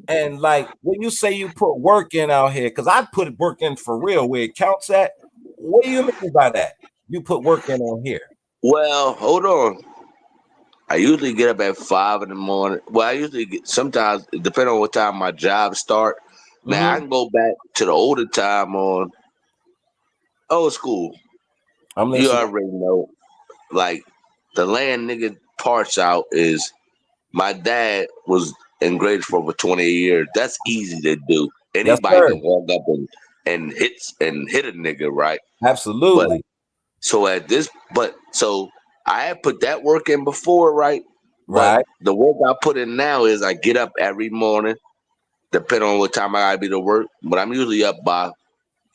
And like when you say you put work in out here, because I put work in for real where it counts at. What do you mean by that? You put work in on here. Well, hold on. I usually get up at 5 in the morning. Well, I usually get sometimes depending on what time my job start. Now I Mm-hmm. can go back to the older time on old school. I'm You listening. already know. Like the land nigga parts out is my dad was in Gradesboro for 28 years. That's easy to do. Yes, Anybody sir. can walk up and hit a nigga, right? But Absolutely. so I had put that work in before, right? But Right. the work I put in now is I get up every morning, depending on what time I gotta be to work. But I'm usually up by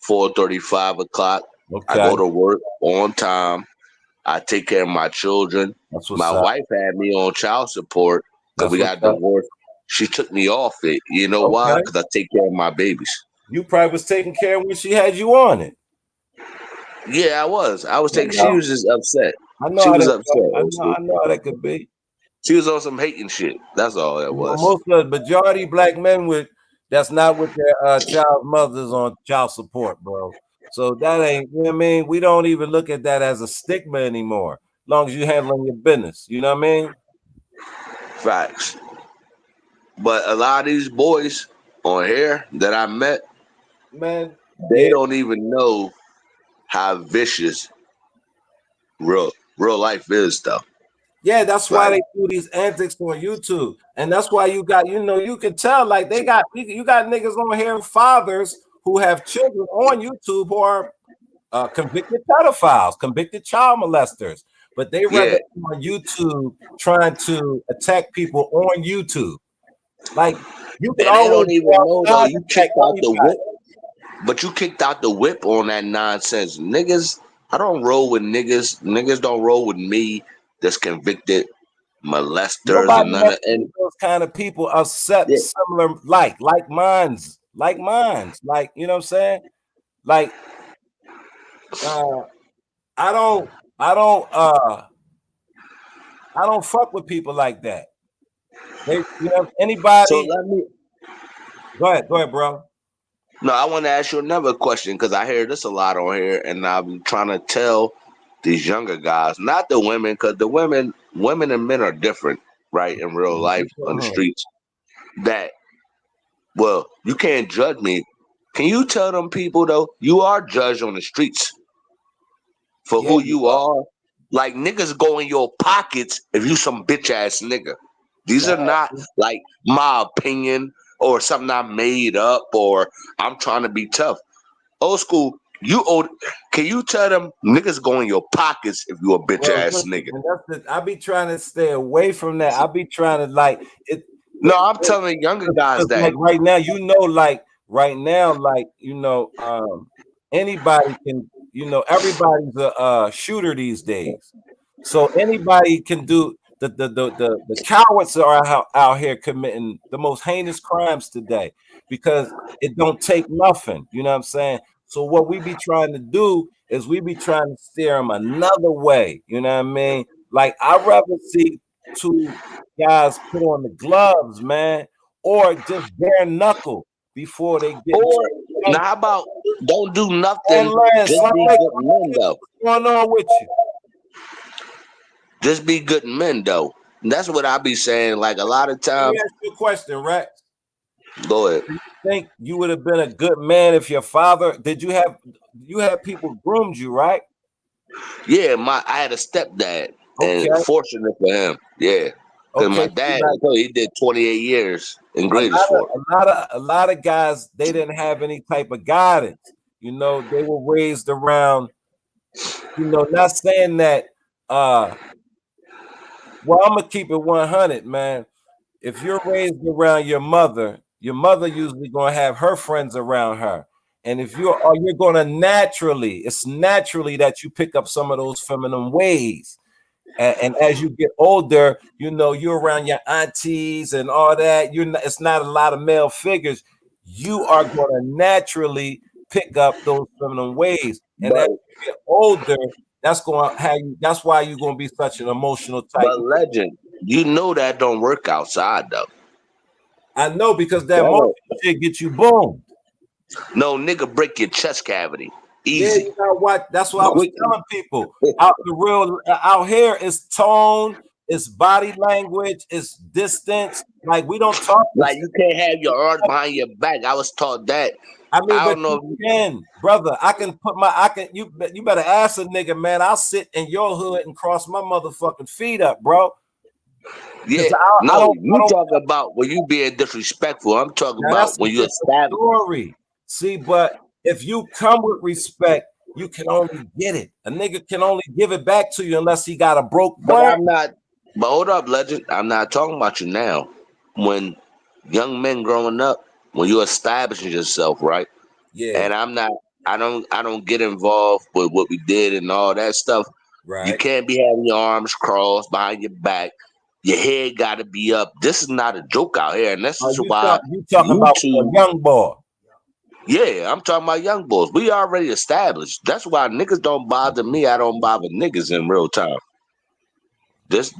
4:30, 5 o'clock. I Okay. go to work on time. I take care of my children. That's My what's up. wife had me on child support because That's we what's got up. divorced. She took me off it. You know why? Okay. Because I take care of my babies. You probably was taking care of when she had you on it. Yeah, I was. I was I taking. She know. was just upset. I know She how was that upset. go. Old school. I know how that could be. She was on some hating shit. That's all that was. Most of the majority black men with that's not with their child mothers on child support, bro. So that ain't, you know what I mean? We don't even look at that as a stigma anymore. As long as you handling your business. You know what I mean? Facts. But a lot of these boys on here that I met, Man, they yeah. don't even know how vicious real life is, though. Yeah, that's why Like, they do these antics on YouTube. And that's why you got, you can tell like they got you got niggas on here, fathers who have children on YouTube who are convicted pedophiles, convicted child molesters, but they rather yeah, be on YouTube trying to attack people on YouTube. Like you could and they always don't even go know though. outside You and attack kicked out the anybody. whip, but you kicked out the whip on that nonsense, niggas. I don't roll with niggas. Niggas don't roll with me. That's convicted molesters Nobody and none messes of and with those kind of people are set yeah. similar, like minds, like you know what I'm saying? Like uh, I don't, I don't, I don't fuck with people like that. So Anybody. let me. Go ahead, bro. No, I want to ask you another question because I hear this a lot on here, and I'm trying to tell these younger guys, not the women, because the women and men are different, right? In real life on the streets, that well, you can't judge me. Can you tell them people though, you are judged on the streets for Yeah, who you are? Like niggas go in your pockets if you some bitch ass nigga. These are not like my opinion or something I made up or I'm trying to be tough. Old school, can you tell them niggas go in your pockets if you a bitch bro. ass Listen, nigga? and I be trying to stay away from that. I be trying to like it. No, I'm telling younger guys that. Like right now, like right now, like anybody can, everybody's a shooter these days. So anybody can do the cowards are out here committing the most heinous crimes today because it don't take nothing. You know what I'm saying? So what we be trying to do is we be trying to steer them another way. You know what I mean? Like I'd rather see two guys put on the gloves, man, or just bare knuckle before they get into Or it. now how about don't do And nothing, learn just be something. good men though. What's going on with you? Just be good men though. That's what I be saying. Like a lot of Let times, me ask you a question, Rex. go ahead. Think you would have been a good man if your father you had people groomed you, right? Yeah, I had a stepdad, Okay, and fortunate for him, yeah, because okay. my See, dad, like, he did 28 years in a greatest lot of for. a lot of guys, they didn't have any type of guidance. You know, they were raised around, you know, not saying that well, I'm gonna keep it 100, man. If you're raised around your mother usually gonna have her friends around her. And if you're gonna it's naturally that you pick up some of those feminine ways. And as you get older, you know, you're around your aunties and all that. It's not a lot of male figures. You are gonna naturally pick up those feminine ways. And as But you get older, that's why you're gonna be such an emotional type. legend, you know that don't work outside though. I know because that That emotional don't- shit get you boomed. No nigga break your chest cavity Yeah, easy. you know what? That's what I was Quick. telling people. Out here is tone, it's body language, it's distance. Like we don't talk the Like you can't have your arms behind your back. I was taught that. I mean, I but don't know. you can, brother. You better ask a nigga, man. I'll sit in your hood and cross my motherfucking feet up, bro. Yeah, I no, I you don't. talking about when you being disrespectful. I'm talking Now about that's a when you different establish. story. See, but if you come with respect, you can only get it. A nigga can only give it back to you unless he got a broke But brain. I'm not. But hold up, legend. I'm not talking about you now. When young men growing up, when you establishing yourself, right? Yeah, And I'm not. I don't get involved with what we did and all that stuff. You right. can't be having your arms crossed behind your back. Your head got to be up. This is not a joke out here, and this is why You talking about a YouTube. young boy? Yeah, I'm talking about young boys. We already established. That's why niggas don't bother me. I don't bother niggas in real time. That's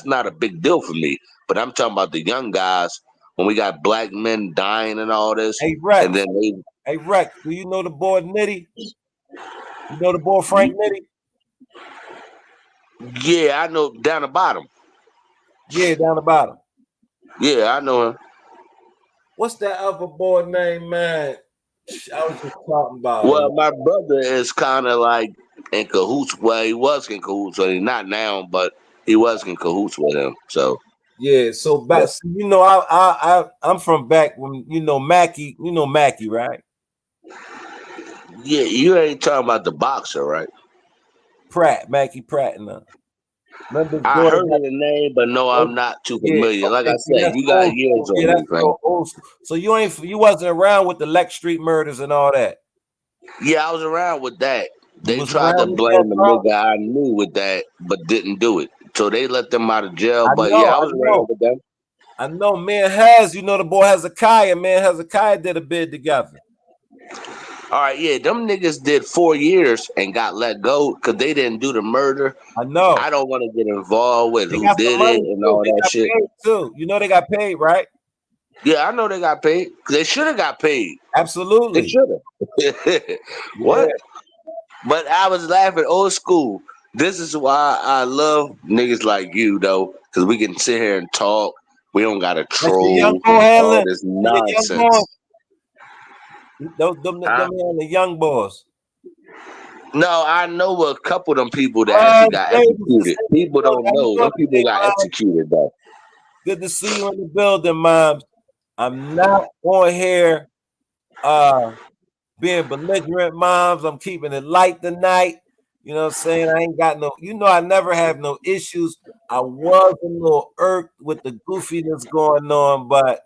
not a big deal for me. But I'm talking about the young guys when we got black men dying and all this, Hey and Rex, then they, hey Rex, do you know the boy Nitty? You know the boy Frank Nitty? yeah, I know down the bottom. Yeah, down the bottom. Yeah, I know him. What's that other boy name, man? I was just talking about him. Well, my brother is kind of like in cahoots. Well, he was in cahoots, so he's not now, but he was in cahoots with him. So Yeah, so back, you know, I'm from back when you know Mackie, right? yeah, you ain't talking about the boxer, right? Mackie Pratt, and remember his I daughter heard of got the name, but no, I'm not too yeah, familiar. Like I okay, see, said, that's you got old years school. on Yeah, me, that's man. real old school. So you wasn't around with the Lex Street murders and all that. Yeah, I was around with that. You They was tried to around with that, blame the bro. nigga I knew with that, but didn't do it. So they let them out of jail. I But know, yeah, I I was around know, with them. I know. Man, has you know the boy Hezekiah. Man, Hezekiah did a bid together. All right, yeah, them niggas did 4 years and got let go because they didn't do the murder. I know. I don't want to get involved with They who got some did it money and too. all They that got shit. paid too. You know they got paid, right? Yeah, I know they got paid. They should have got paid. They Absolutely. should have. Yeah. What? But I was laughing old school. This is why I love niggas like you though, because we can sit here and talk. We don't gotta That's the young troll boy all handling. this The young boys. nonsense. Them Huh? handling the young boys. No, I know a couple of them people that actually got executed. People don't know. Them people got executed though. Good to see you in the building, moms. I'm not on here being belligerent, moms. I'm keeping it light tonight. You know what I'm saying? I ain't got no, I never have no issues. I was a little irked with the goofiness going on, but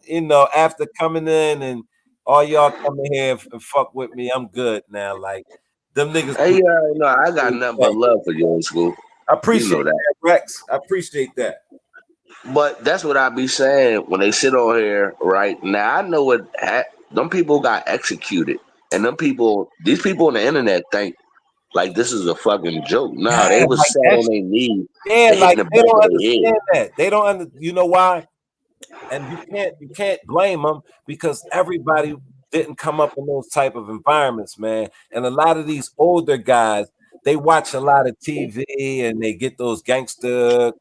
after coming in and all y'all coming here and fuck with me, I'm good now. Like them niggas. Hey, yeah, no, I got nothing but love for you in school. I You know appreciate that. that, Rex. I appreciate that. But that's what I be saying when they sit on here, right? Now I know them people got executed. And these people on the internet think like this is a fucking joke. Nah, they Yeah, was like sat that. on their knees Yeah, and hitting like the they back don't of their head. understand that. They don't you know why? And you can't blame them because everybody didn't come up in those type of environments, man. And a lot of these older guys, they watch a lot of TV and they get those gangster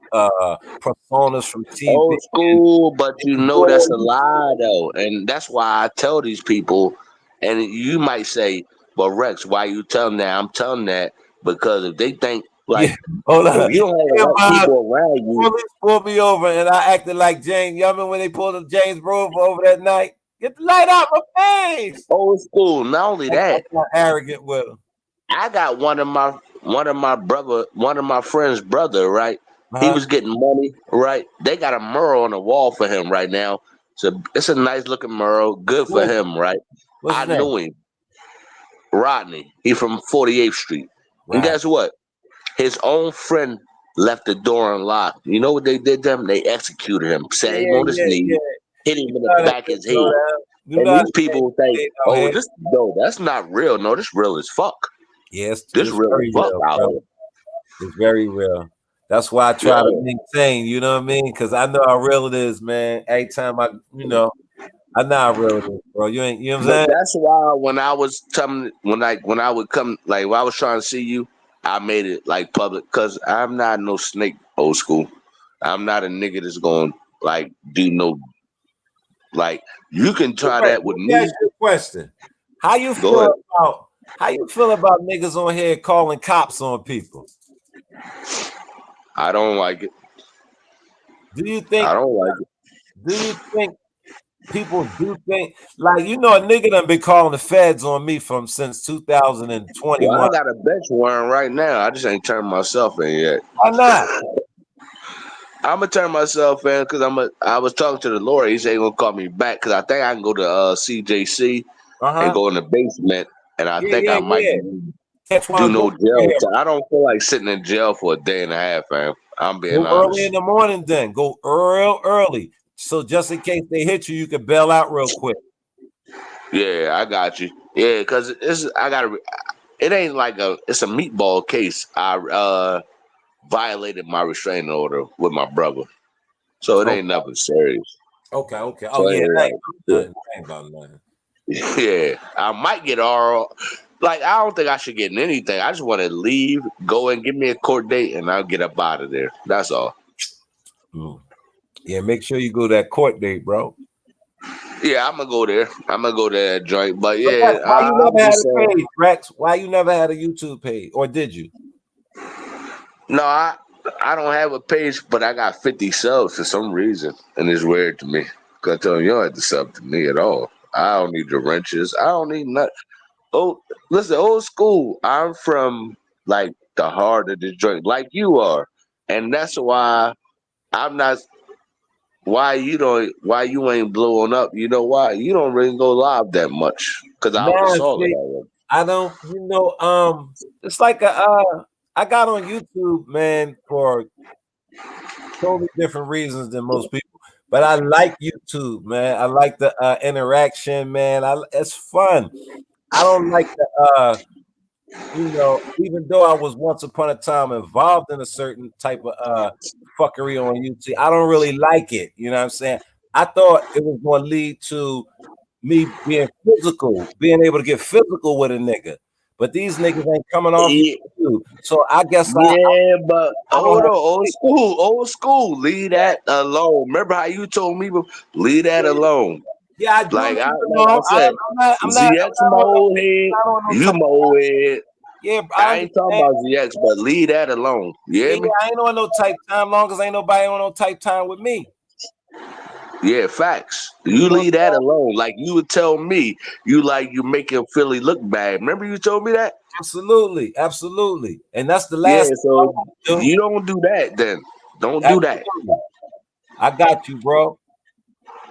personas from TV. Old school, but you know Go that's a on lie though, and that's why I tell these people. And you might say, "Well, Rex, why you telling that?" I'm telling that because if they think Yeah, like hold if on. you don't have Yeah, enough Bob, people around you, police pulled me over and I acted like James. You remember when they pulled up James Bro over that night? Get the light out my face. old school. Not only I that, got arrogant with him. I got one of my friend's brother, right? He Uh-huh. was getting money, right? They got a mural on the wall for him right now. So it's a nice looking mural, good for What is it? him, right? What's I his name? knew him, Rodney. He from 48th Street. And Right. guess what? His own friend left the door unlocked. You know what they did to him? They executed him, sat him Yeah, on his yeah, knee, yeah. hit You him in the know how that back of shit his go head. down. You And know how these that people will say, shit out "Oh, here. this no, that's not real. No, this real as fuck. Yes, This it's real as very fuck real, out bro. here." It's very real. That's why I try to Yeah. maintain, you know what I mean? Because I know how real it is, man. Every time I know how real it is, bro. You know what I'm But saying? that's why when I was telling when I would come like when I was trying to see you, I made it like public because I'm not no snake, old school. I'm not a nigga that's going like do no like you can try Wait, that with let me ask me. you a question. How you Go feel ahead. about how you feel about niggas on here calling cops on people? I don't like it. Do you think I don't like it. do you think people do think like a nigga done been calling the feds on me from since Well, 2021. I got a bench warrant right now. I just ain't turned myself in yet. Why not? I'm gonna turn myself in because I was talking to the lawyer. He said he gonna call me back because I think I can go to CJC and Uh-huh. go in the basement, and I Yeah, think yeah, I might yeah. That's why do I no go jail. I don't feel like sitting in jail for a day and a half, fam. I'm being go early in honest. the morning then. Go real early. So just in case they hit you, you can bail out real quick. Yeah, I got you. Yeah, because I gotta. It ain't like it's a meatball case. I violated my restraining order with my brother, so it Okay, ain't nothing serious. okay, okay. Oh So it yeah, ain't that ain't like, about nothing. That ain't about nothing. yeah, I might get RO. Like I don't think I should get in anything. I just want to leave, go and give me a court date, and I'll get up out of there. That's all. Mm. Yeah, make sure you go to that court date, bro. Yeah, I'm gonna go there. I'm gonna go to that joint. But So Rex, yeah, why you I'm never had just a saying. page, Rex? Why you never had a YouTube page, or did you? No, I don't have a page, but I got 50 subs for some reason, and it's weird to me. Cause I tell you, you don't have to sub to me at all. I don't need your wrenches. I don't need nothing. Oh, listen, old school. I'm from like the heart of the joint, like you are, and that's why I'm not. Why you ain't blowing up? You know why? You don't really go live that much because I would have Nah, saw it see, already. I don't. It's like I got on YouTube, man, for totally different reasons than most people. But I like YouTube, man. I like the interaction, man. It's fun. I don't like the even though I was once upon a time involved in a certain type of fuckery on YouTube, I don't really like it. You know what I'm saying? I thought it was going to lead to me being physical, being able to get physical with a nigga. But these niggas ain't coming off Yeah, YouTube. So I guess yeah, but I don't hold have on, to take old school. Leave that. that alone. Remember how you told me, leave that alone. Yeah, I do Like leave I it like I alone. said, ZX my old head, I'm not on no you type. my old head. Yeah, I I ain't talking understand. about ZX, but leave that alone. You Yeah, hear me? I ain't on no type time long as ain't nobody on no type time with me. Yeah, facts. You You know, leave that alone. Like you would tell me, you making Philly look bad. Remember you told me that? absolutely, absolutely. And that's the Yeah, last thing I so want to do. you don't do that then. Don't do that. Absolutely. I got you, bro.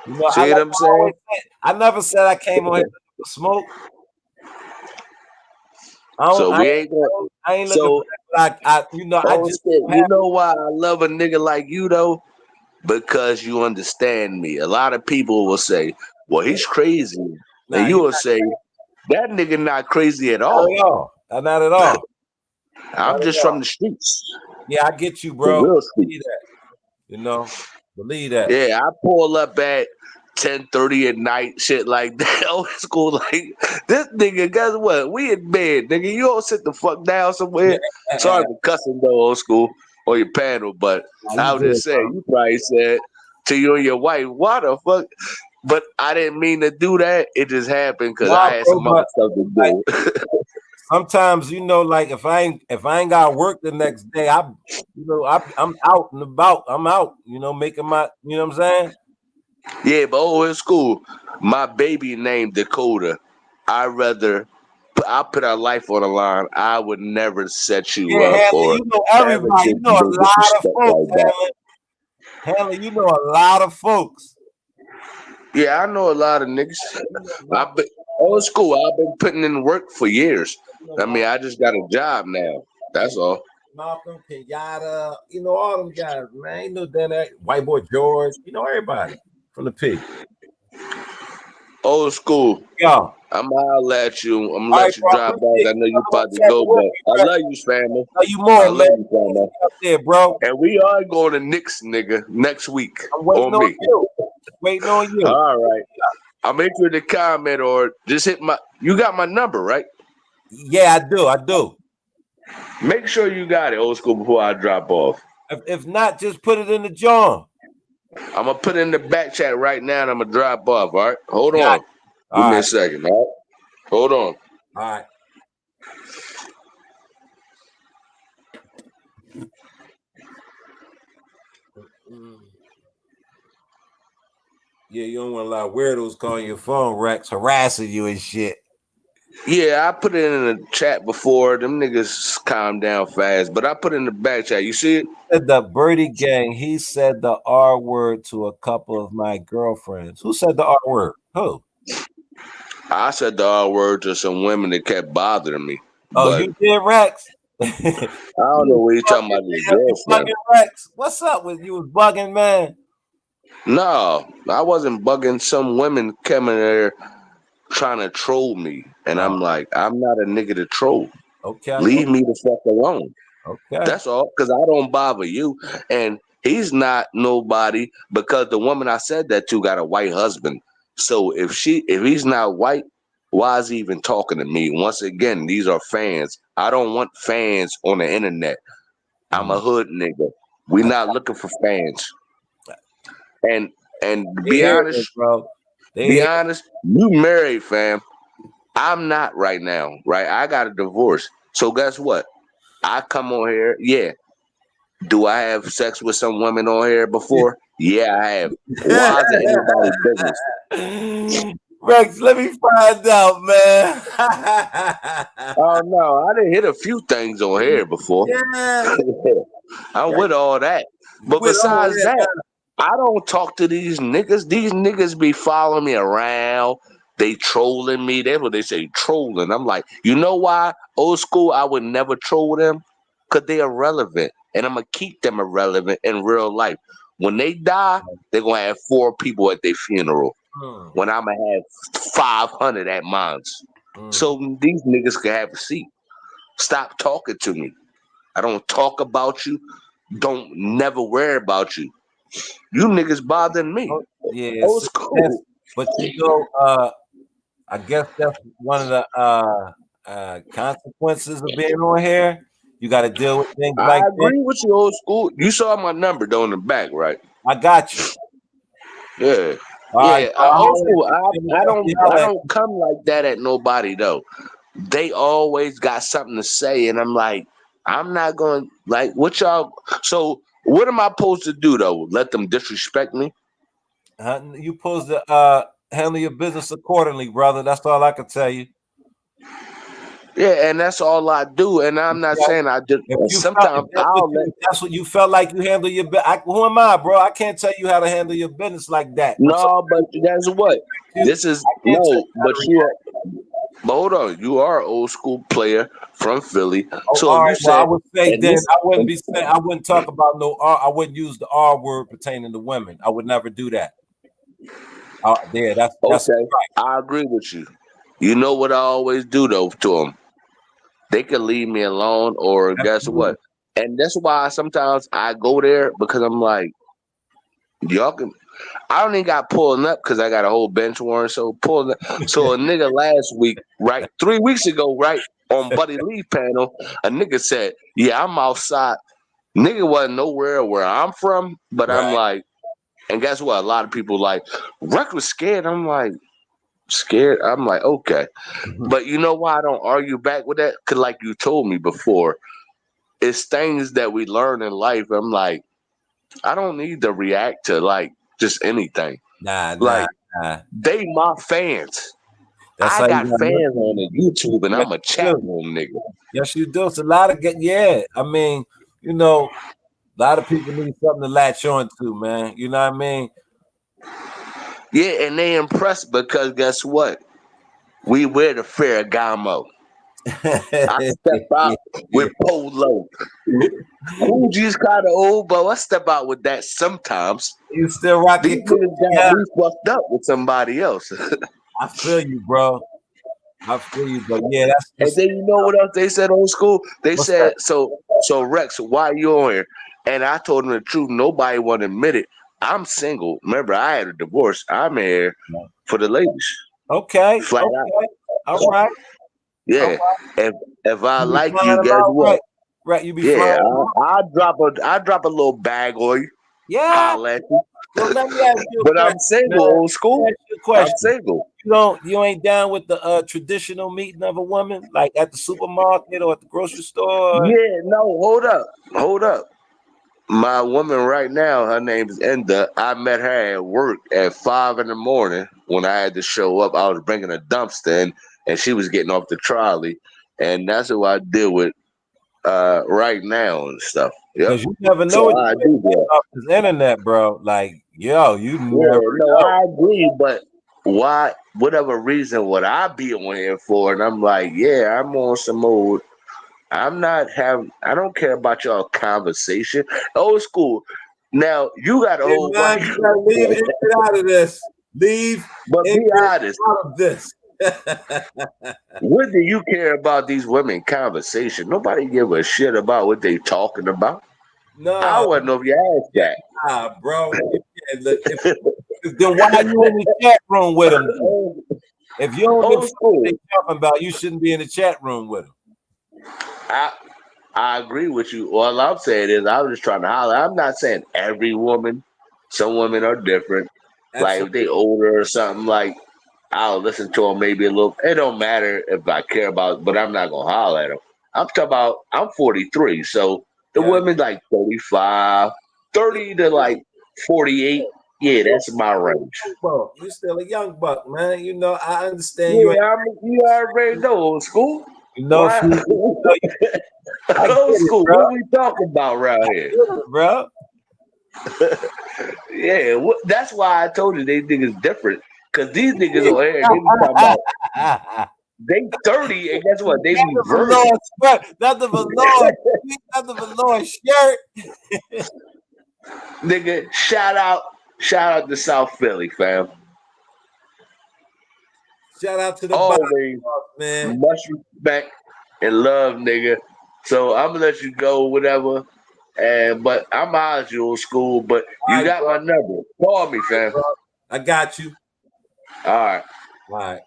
You know, See what I'm I saying? always said, I never said I came on here to smoke. I don't, So we ain't gonna I ain't looking for so that. But I oh just shit, don't you have know why I love a nigga like you though? Because you understand me. A lot of people will say, well, he's crazy. And nah, you you will say, that nigga not crazy at not all. at all. Not at all. Not I'm at just from all. the streets. Yeah, I get you, The bro. real Believe streets. that. Believe that. Yeah, I pull up at 10:30 at night, shit like that. Old school, like this nigga. Guess what? We in bed, nigga. You don't sit the fuck down somewhere. Sorry for cussing though, old school or your panel, but I was just saying. You probably said to you and your wife, "Why the fuck?" But I didn't mean to do that. It just happened because I had some other stuff to do. Sometimes, like if I ain't got work the next day, I'm out and about. I'm out, making my, what I'm saying? Yeah, but in school, my baby named Dakota. I put our life on the line. I would never set you up Hanley, or everybody. A lot of folks. Like Hanley, a lot of folks. Yeah, I know a lot of niggas. Old school. I've been putting in work for years. I mean, I just got a job now. That's all. Malcolm, Kenyatta, all them guys, man. That White Boy George, everybody from the P. Old school. Yo. I'm gonna holler at you. I'm gonna let you drop by. I know you about to go, but I love you, family. Love you more, man. You, family. There, bro. And we are going to Knicks, nigga, next week. I'm waiting on you. Waiting on you. All right. I'll make you the comment or just hit my. You got my number, right? Yeah, I do. Make sure you got it, old school, before I drop off. If not, just put it in the jar. I'm gonna put it in the back chat right now, and I'm gonna drop off. All right, hold on. Give me a second. All right, hold on. All right. Yeah, you don't want a lot of weirdos calling your phone, Rex, harassing you and shit. Yeah, I put it in the chat before. Them niggas calm down fast, but I put it in the back chat. You see it? Said the Birdie Gang, he said the R word to a couple of my girlfriends. Who said the R word? Who? I said the R word to some women that kept bothering me. Oh, you did, Rex? I don't know what you're talking about. Your girlfriend. Rex, what's up with you? Was bugging, man? No, I wasn't bugging. Some women coming there trying to troll me, and I'm like, I'm not a nigga to troll. Okay, leave me the fuck alone. Okay, that's all. Because I don't bother you, and he's not nobody. Because the woman I said that to got a white husband. So if he's not white, why is he even talking to me? Once again, these are fans. I don't want fans on the internet. I'm a hood nigga. We're not looking for fans. And to be honest, bro. Honest, you married, fam. I'm not right now, right? I got a divorce. So guess what? I come on here, yeah. Do I have sex with some women on here before? Yeah, I have. Why is it anybody's business? Rex, let me find out, man. Oh no, I done hit a few things on here before. Yeah. I'm with all that. But besides that, I don't talk to these niggas. These niggas be following me around. They trolling me. That's what they say, trolling. I'm like, you know why? Old school, I would never troll them because they're irrelevant. And I'm going to keep them irrelevant in real life. When they die, they're going to have 4 people at their funeral. When I'm going to have 500 at mine. So these niggas can have a seat. Stop talking to me. I don't talk about you. Don't never worry about you. You niggas bothering me. Yeah, old school. But I guess that's one of the consequences of being on here. You got to deal with things like that. I agree with you, old school. You saw my number though in the back, right? I got you. Yeah. Right, old school. I don't come like that at nobody though. They always got something to say, and I'm like, I'm not going like what y'all. So what am I supposed to do though? Let them disrespect me? You supposed to handle your business accordingly, brother. That's all I can tell you. Yeah, and that's all I do. And I'm not saying I did. Sometimes that's what you felt like you handle your business. Who am I, bro? I can't tell you how to handle your business like that. No, but that's what this is. No, but you are. But hold on, you are an old school player from Philly. So you said, I would say then I wouldn't be saying I wouldn't talk about no R. I wouldn't use the R word pertaining to women. I would never do that. That's okay. Right. I agree with you. You know what I always do though to them? They can leave me alone, or guess what? And that's why sometimes I go there because I'm like, Y'all can. I don't even got pulling up because I got a whole bench warrant. So pulling up. So a nigga last week, right, 3 weeks ago, right, on Buddy Lee panel, a nigga said, "Yeah, I'm outside." Nigga wasn't nowhere where I'm from, but I'm Right. like, and guess what? A lot of people like, Ruck was scared. I'm like, scared. I'm like, okay, but you know why I don't argue back with that? Cause like you told me before, it's things that we learn in life. I'm like, I don't need to react to like just anything. Nah. Like they my fans. That's I how you got gotta look fans on the YouTube, and at I'm a it. chat room nigga. Yes, you do. It's a lot of yeah. I mean, you know, a lot of people need something to latch on to, man. You know what I mean? Yeah, and they impressed because guess what? We wear the Ferragamo. I step out with polo. Coogie's kind of old, but I step out with that sometimes. You still These rocking? niggas got me fucked up with somebody else. I feel you, bro. I feel you, but yeah, that's And then you know what else they said old school? They What's said, so Rex, why you on here? And I told them the truth. Nobody want to admit it. I'm single. Remember, I had a divorce. I'm here for the ladies. okay. Flat out. All right. Yeah. If I You be like flying you, guess about, what? right? You be Yeah, flying. I drop a little bag on you. Yeah. Holla at you. Well, let me ask you a But question, I'm single, man. old school. Let me ask you a question. I'm single. You ain't down with the traditional meeting of a woman, like at the supermarket or at the grocery store? Yeah, no, hold up. My woman right now, her name is Enda. I met her at work at 5 in the morning when I had to show up. I was bringing a dumpster in, and she was getting off the trolley, and that's who I deal with right now and stuff. Yep. Because you never know So what I you do that. off this internet, bro. Like, yo, you Yeah, never no, know. I agree, but why? Whatever reason would I be on here for? And I'm like, yeah, I'm on some mode. I'm not having. I don't care about y'all conversation. Old school. Now you got a Hey, whole man, bunch. you gotta leave it out of this. Leave But be it honest. out of this. What do you care about these women conversation? Nobody give a shit about what they talking about. I No, wouldn't know if you asked that. nah, bro. Yeah, look, then why are you in the chat room with them? If you don't give a Old fuck what school. they talking about, you shouldn't be in the chat room with them. I agree with you. All I'm saying is I was just trying to holler. I'm not saying every woman. Some women are different. Like if they older or something, like I'll listen to them maybe a little. It don't matter if I care about, but I'm not gonna holler at them. I'm talking about. I'm 43, so the Yeah. women like 35, 30 to like 48. Yeah, that's my range. Bro, you still a young buck, man. You know, I understand Yeah, you already know old school. you know, Why? I get Old it, school. bro. What we talking about around here? Bro. Yeah, that's why I told you they niggas different. Cause these niggas on here, they be talking about they 30, and guess what? They be virgin. Nothing but Lord shirt. Nigga, shout out to South Philly, fam. Shout out to the Always man. much respect and love, nigga. So I'm gonna let you go, whatever. But I'm out of your school, but you got my number. Call me, fam. I got you. All right. All right.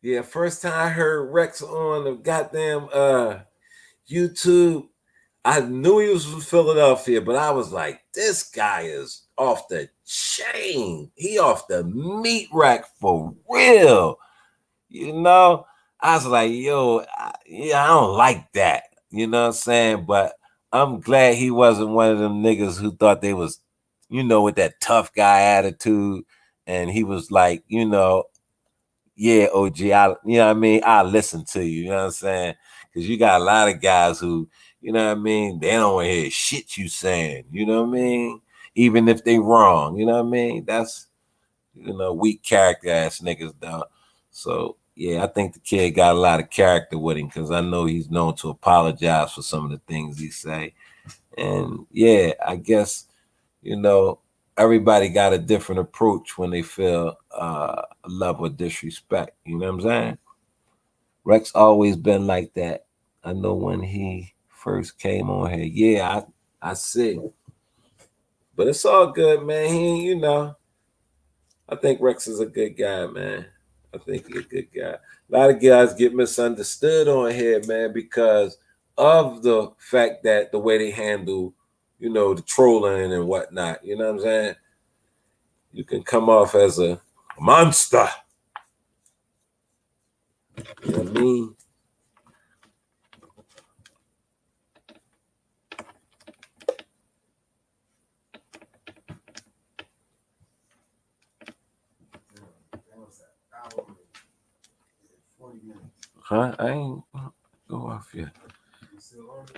Yeah, first time I heard Rex on the goddamn YouTube, I knew he was from Philadelphia, but I was like, this guy is off the chain. He off the meat rack for real. You know, I was like, yo, I don't like that. You know what I'm saying? But I'm glad he wasn't one of them niggas who thought they was, with that tough guy attitude. And he was like, yeah, OG, you know what I mean? I'll listen to you, you know what I'm saying? Because you got a lot of guys who, you know what I mean? They don't want to hear shit you saying, you know what I mean? Even if they wrong, you know what I mean? That's, weak character ass niggas, though. So, yeah, I think the kid got a lot of character with him because I know he's known to apologize for some of the things he say. And, yeah, I guess, everybody got a different approach when they feel a level of disrespect. You know what I'm saying? Rex always been like that. I know when he first came on here. Yeah, I see. But it's all good, man. He, you know, I think Rex is a good guy, man. I think he's a good guy. A lot of guys get misunderstood on here, man, because of the fact that the way they handle, you know, the trolling and whatnot. You know what I'm saying? You can come off as a monster. You know what I mean? Huh? I ain't go off yet.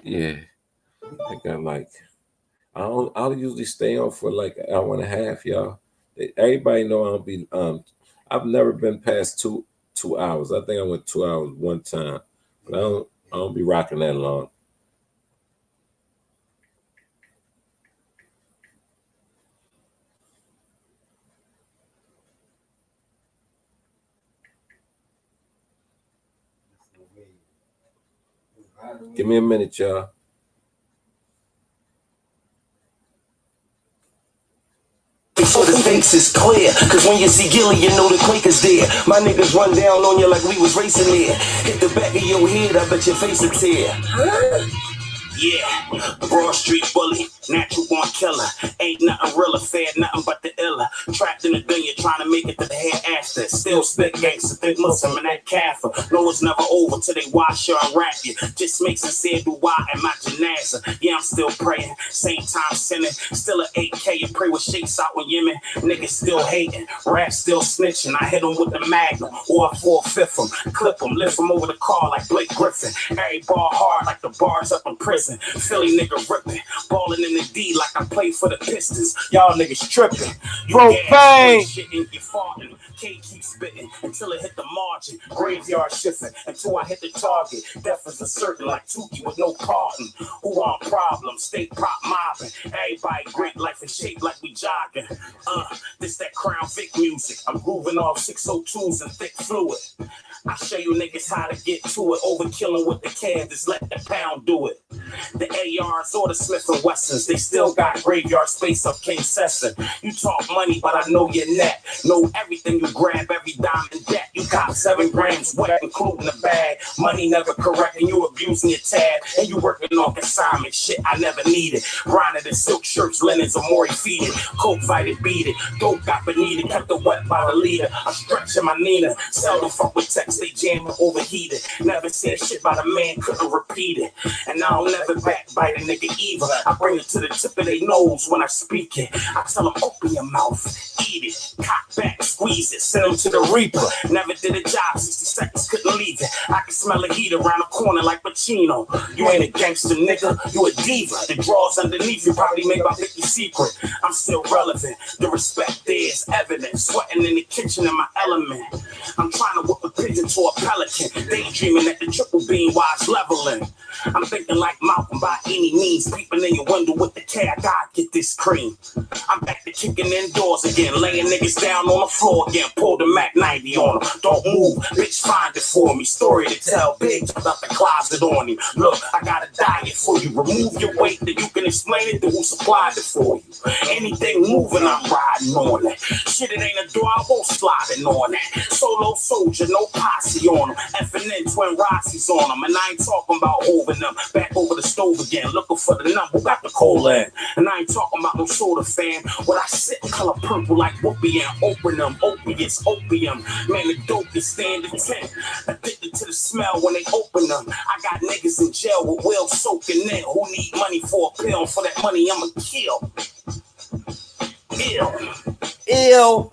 Yeah. I got like I'll usually stay on for like an hour and a half, y'all. Everybody know I'll be I've never been past two hours. I think I went 2 hours one time, but I don't be rocking that long. Give me a minute, y'all. So the face is clear, cause when you see Gilly, you know the Quakers there. My niggas run down on you like we was racing there. Hit the back of your head, I bet your face a tear. Yeah, Broad Street bully, natural born killer. Ain't nothing real affair, nothing but the illa. Trapped in the dunya, trying to make it to the head after. Still spit gangster, thick Muslim in that kaffir. No, it's never over till they wash you and rap you. Just make sincere dua and my janaza. Yeah, I'm still praying, same time sinning. Still an 8K and pray with shakes out with Yemen. Niggas still hating, rap still snitching. I hit them with the magnum, or I 4/5 them. Clip them, lift them over the car like Blake Griffin. Every ball hard like the bars up in prison. Philly nigga ripping, balling in the D like I play for the Pistons. Y'all niggas tripping. Propane. Shit in your farting. K keep spitting until it hit the margin. Graveyard shifting until I hit the target. Death is a certain like Tukey with no pardon. Who on problems? State prop mobbing. Everybody great life in shape like we jogging. This that Crown Vic music. I'm grooving off 602s and thick fluid. I show you niggas how to get to it. Overkilling with the can, just let the pound do it. The ARs or the Smith & Wessons, they still got graveyard space up King Sesson. You talk money, but I know your net. Know everything you grab, every dime in debt. You got 7 grams wet, including the bag. Money never correct, and you abusing your tab. And you working on consignment, shit I never needed. Grinding in silk shirts, linens, Amori feeded. Coke fighted, beat it. Dope got beneath it, kept the wet by the leader. I'm stretching my Nina, seldom fuck with text, they jamming overheated. Never said shit by the man, couldn't repeat it. And I don't never backbite a nigga either. I bring it to the tip of their nose when I speak it. I tell them, open your mouth, eat it. Cock back, squeeze it, send them to the reaper. Never did a job, 60 seconds, couldn't leave it. I can smell a heat around the corner like Pacino. You ain't a gangster nigga, you a diva. The drawers underneath you probably made my Vicky secret. I'm still relevant, the respect there is evident. Sweating in the kitchen in my element. I'm trying to whip a pigeon to a pelican. Daydreaming at the triple beam while it's leveling. I'm thinking like Malcolm by any means. Peeping in your window with the K, I gotta get this cream. I'm back to kicking indoors again. Laying niggas down on the floor again. Pull the Mac 90 on them. Don't move, bitch, find it for me. Story to tell, big out the closet on him. Look, I got a diet for you. Remove your weight that you can explain it to who supplied it for you. Anything moving, I'm riding on it. Shit, it ain't a door, I won't sliding on it. Solo soldier, no posse on them. FNN, twin Rossies on them. And I ain't talking about hoving them. Back over the stove again, looking for the number. Who got the cola in? And I ain't talking about no soda fam. When I sit color purple like whoopee and open them. Opiates, opium. Man, the dope is standing 10. Addicted to the smell when they open them. I got niggas in jail with will soaking in. Who need money for a pill? For that money, I'ma kill. Ill.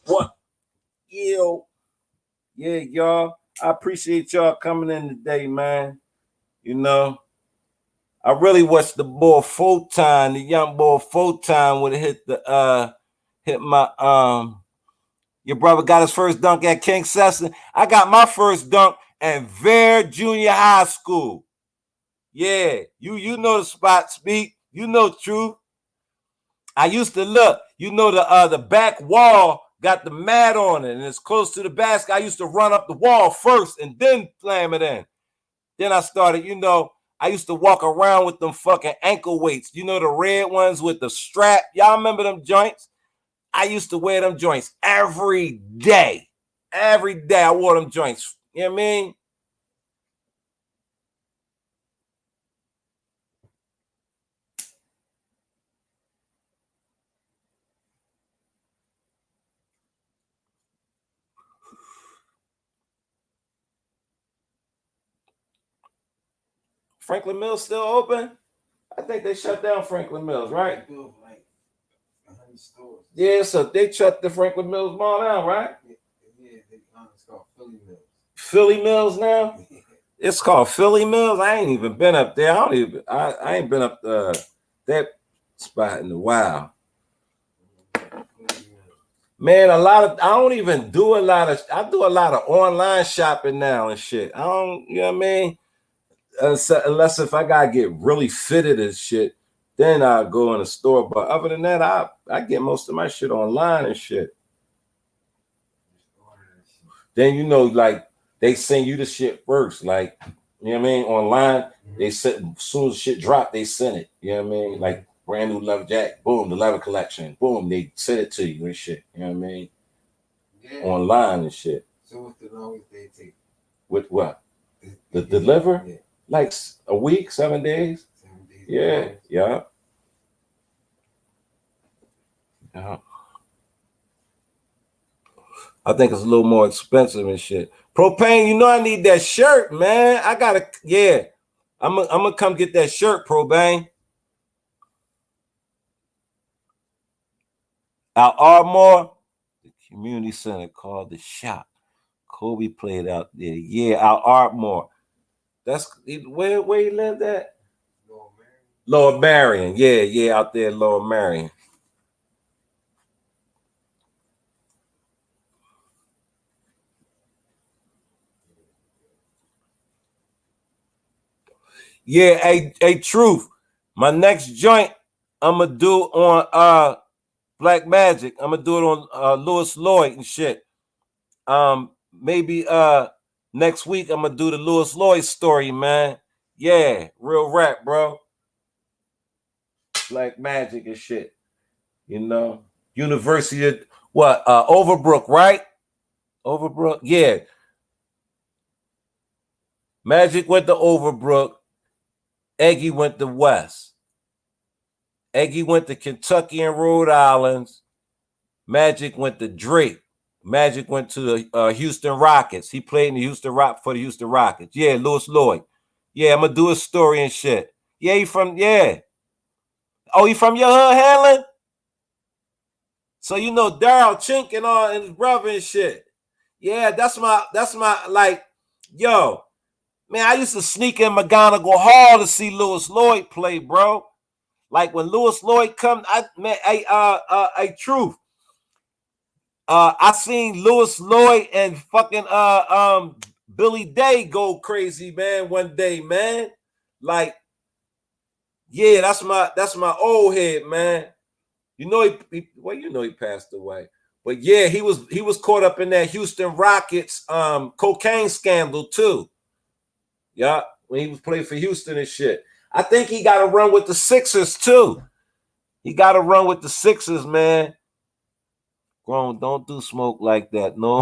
What? Ill. Yeah, y'all. I appreciate y'all coming in today, man. You know, I really wish the boy Photon, the young boy Photon would have hit my your brother got his first dunk at King Sesson. I got my first dunk at Vere Junior High School. Yeah, you know the spot, Speak. You know truth. I used to look, you know, the back wall got the mat on it, and it's close to the basket. I used to run up the wall first and then slam it in. Then I started, you know, I used to walk around with them fucking ankle weights. You know, the red ones with the strap. Y'all remember them joints? I used to wear them joints every day. Every day I wore them joints. You know what I mean? Franklin Mills still open? I think they shut down Franklin Mills, right? Yeah, so they shut the Franklin Mills Mall down, right? Yeah, it's called Philly Mills. Philly Mills now? It's called Philly Mills. I ain't even been up there. I ain't been up that spot in a while. Man, I don't even do a lot of, I do a lot of online shopping now and shit. I don't, you know what I mean? Unless if I gotta get really fitted and shit, then I'll go in the store. But other than that, I get most of my shit online and shit. Then, you know, like they send you the shit first. Like, you know what I mean? Online, they send, as soon as shit drop, they send it. You know what I mean? Like brand new leather jacket, boom, the leather collection, boom, they send it to you and shit. You know what I mean? Yeah. Online and shit. So what's the longest they take? With what? The deliver? Yeah. Like a week, 7 days? 7 days. Yeah, yeah. Yeah. I think it's a little more expensive and shit. Propane, you know I need that shirt, man. I gotta, yeah. I'm gonna come get that shirt, Propane. Our Ardmore, the community center called the Shop. Kobe played out there. Yeah, our Ardmore. That's where he lived at? Lower Marion. Yeah, out there, Lower Marion. Yeah, hey, Truth. My next joint I'ma do on Black Magic. I'ma do it on Lewis Lloyd and shit. Maybe next week I'm gonna do the Lewis Lloyd story, man. Yeah, real rap, bro. Black Magic and shit. You know, University of what? Overbrook, right? Overbrook, yeah. Magic went to Overbrook. Eggy went to West. Eggy went to Kentucky and Rhode Island. Magic went to Drake. Magic went to the Houston Rockets. He played in the Houston Rockets. Yeah, Lewis Lloyd. Yeah, I'm gonna do his story and shit. Yeah, he from Oh, he from your hood, Hanlon? So you know Daryl Chink and all and his brother and shit. Yeah, that's my like, yo, man, I used to sneak in McGonigal Hall to see Lewis Lloyd play, bro. Like when Lewis Lloyd come, Truth. I seen Lewis Lloyd and fucking Billy Day go crazy, man, one day, man. Like, yeah, that's my old head, man. You know he passed away. But yeah, he was caught up in that Houston Rockets cocaine scandal too. Yeah, when he was playing for Houston and shit. I think he got to run with the Sixers too. He got to run with the Sixers, man. Grown, don't do smoke like that, no.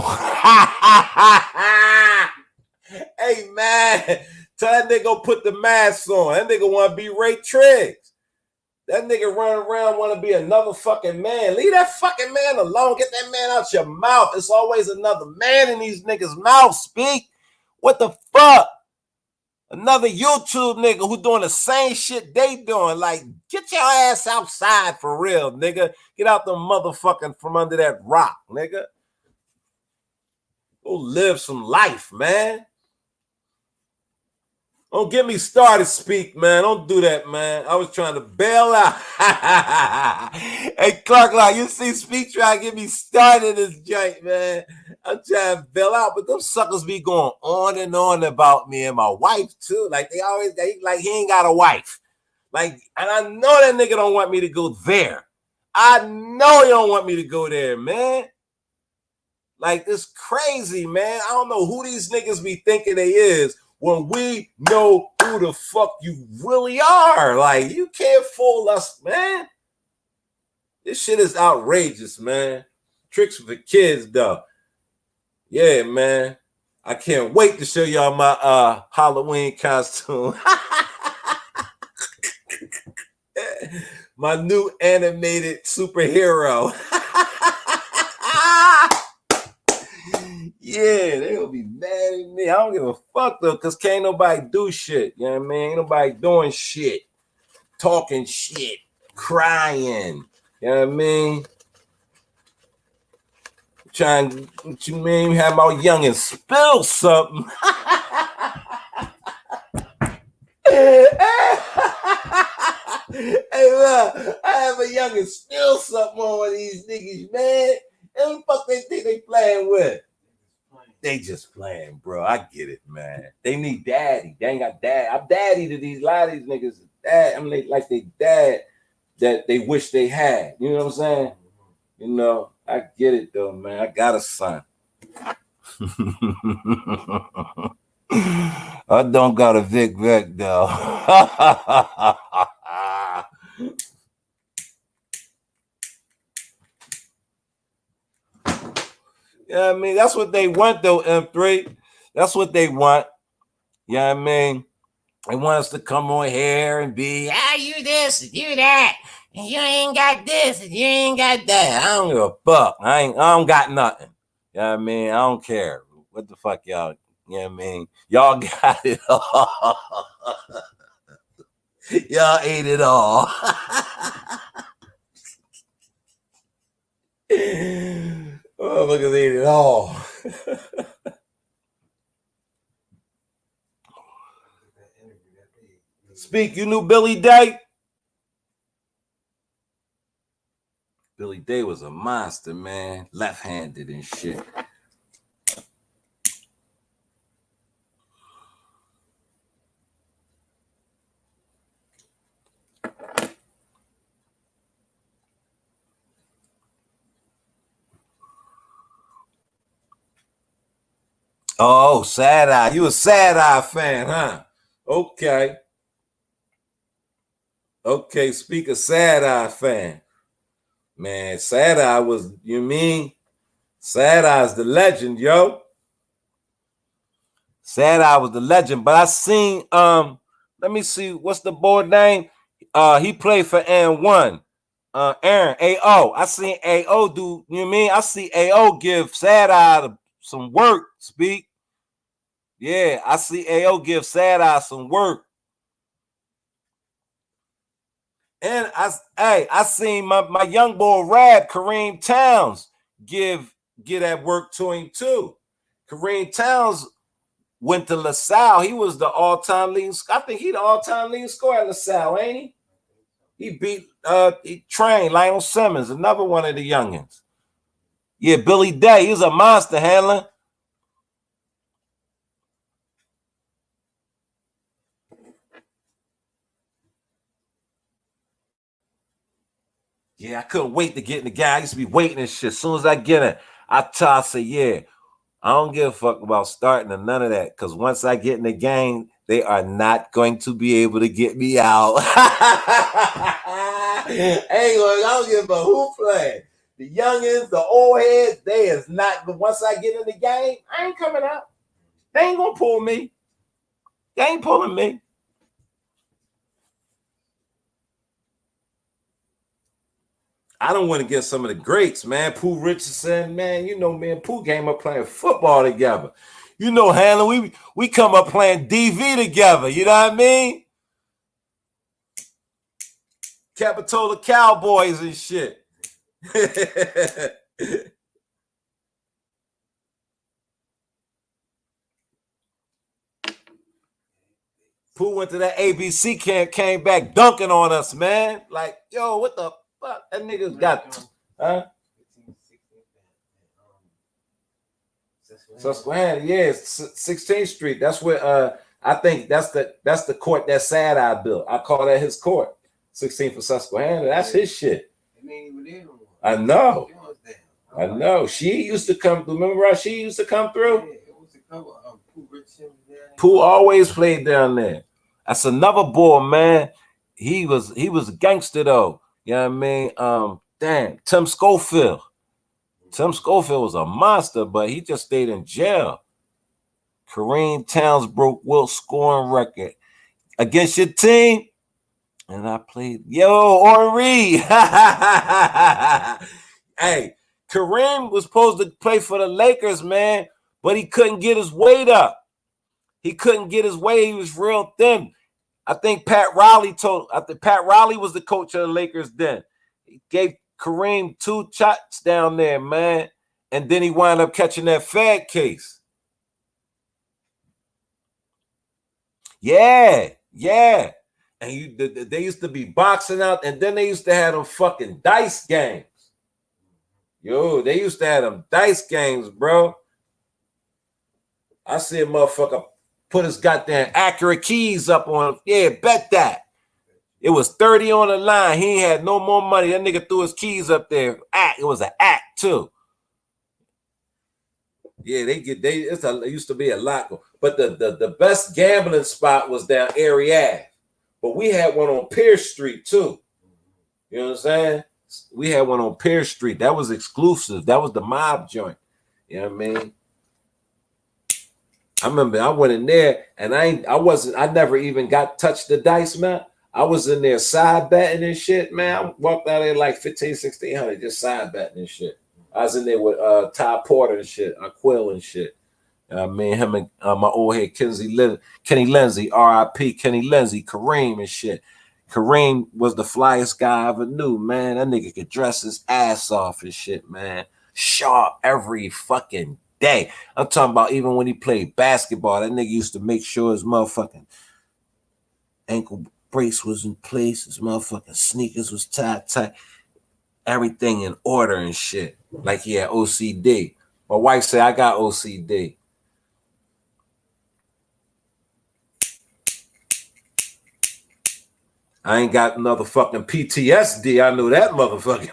Hey, man, tell that nigga put the mask on. That nigga want to be Ray Triggs. That nigga run around want to be another fucking man. Leave that fucking man alone. Get that man out your mouth. It's always another man in these niggas' mouths. Speak. What the fuck? Another YouTube nigga who doing the same shit they doing. Like, get your ass outside for real, nigga. Get out the motherfucking from under that rock, nigga. Go live some life, man. Don't get me started, Speak, man. Don't do that, man. I was trying to bail out. Hey, Clark, like, you see Speak trying to get me started in this joint, man. I'm trying to bail out, but them suckers be going on and on about me and my wife, too. Like, he ain't got a wife. Like, and I know that nigga don't want me to go there. I know he don't want me to go there, man. Like, it's crazy, man. I don't know who these niggas be thinking they is. when we know who the fuck you really are. Like, you can't fool us, man. This shit is outrageous, man. Tricks for kids, though. Yeah, man. I can't wait to show y'all my Halloween costume. My new animated superhero. Yeah, they'll be mad at me. I don't give a fuck though, because can't nobody do shit. You know what I mean? Ain't nobody doing shit, talking shit, crying. You know what I mean? Trying, what you mean? Have my youngin' spill something. Hey, look, I have a youngin' spill something on one of these niggas, man. And what the fuck they think they playing with? They just playing, bro. I get it, man. They need daddy. They ain't got dad. I'm daddy to these, a lot of these niggas. Dad, I'm like they dad that they wish they had. You know what I'm saying? You know, I get it though, man. I got a son. I don't got a Vic though. Yeah, I mean, that's what they want though, M3. That's what they want. Yeah, I mean, they want us to come on here and be, you this and you that, and you ain't got this and you ain't got that. I don't give a fuck. I don't got nothing. You know what I mean? I don't care. What the fuck y'all, you know what I mean? Y'all got it all. Y'all ate it all. Oh, look at ate it all. Speak, you knew Billy Day? Billy Day was a monster, man. Left-handed and shit. Oh, Sad Eye. You a Sad Eye fan, huh? Okay. Okay, speak of Sad Eye fan. Man, Sad Eye was, you mean? Sad Eye's the legend, yo. Sad Eye was the legend, but I seen, let me see, what's the boy name? He played for N1. Aaron, AO. I seen AO do, you know what I mean? I see AO give Sad Eye some work, speak. Yeah, I see AO give Sad Eye some work. And I seen my young boy Rab, Kareem Towns, give that work to him too. Kareem Towns went to LaSalle. He was the all-time leading. I think he the all-time leading scorer at LaSalle, ain't he? He beat he trained Lionel Simmons, another one of the youngins. Yeah, Billy Day, he was a monster handler. Yeah, I couldn't wait to get in the game. I used to be waiting and shit. As soon as I get it, I say, yeah, I don't give a fuck about starting or none of that. Because once I get in the game, they are not going to be able to get me out. Hey, look, I don't give a who playing. The youngins, the old heads, they is not. But once I get in the game, I ain't coming out. They ain't gonna pull me. They ain't pulling me. I don't want to get some of the greats, man. Pooh Richardson, man. You know, man, Pooh came up playing football together. You know, Hanlon, we come up playing DV together. You know what I mean? Capitola Cowboys and shit. Pooh went to that ABC camp, came back dunking on us, man. Like, yo, what the fuck? That nigga's got, huh? Susquehanna, yeah, 16th Street. That's where I think that's the court that Sad Eye built. I call that his court. 16th for Susquehanna. That's his shit. I know. I know. She used to come through. Remember how she used to come through? Yeah, it was a couple of Pooh Richardson was there. Pooh always played down there. That's another boy, man. He was a gangster though. You know what I mean? Damn, Tim Schofield. Tim Schofield was a monster, but he just stayed in jail. Kareem Towns broke Wilt's scoring record against your team. And I played, Henri. Hey, Kareem was supposed to play for the Lakers, man, but he couldn't get his weight up. He couldn't get his weight. He was real thin. I think Pat Riley was the coach of the Lakers then. He gave Kareem 2 shots down there, man. And then he wound up catching that Fed case. Yeah. And they used to be boxing out, and then they used to have them fucking dice games. They used to have them dice games, bro. I see a motherfucker put his goddamn accurate keys up on, bet that. It was 30 on the line. He ain't had no more money. That nigga threw his keys up there. It was an act too. Yeah, it used to be a lot. But the best gambling spot was down Erie Ave. But we had one on Pierce Street too. You know what I'm saying? We had one on Pierce Street. That was exclusive. That was the mob joint. You know what I mean? I remember I went in there and I never even got touched the dice, man. I was in there side betting and shit, man. I walked out there like 15, 1600, just side betting and shit. I was in there with Ty Porter and shit, Quill and shit. Me and him and my old head Kenny Lindsay, R.I.P. Kenny Lindsay, Kareem and shit. Kareem was the flyest guy I ever knew, man. That nigga could dress his ass off and shit, man. Sharp every fucking day. I'm talking about even when he played basketball, that nigga used to make sure his motherfucking ankle brace was in place, his motherfucking sneakers was tight, everything in order and shit. Like he had OCD. My wife said I got OCD. I ain't got another fucking PTSD. I knew that motherfucking.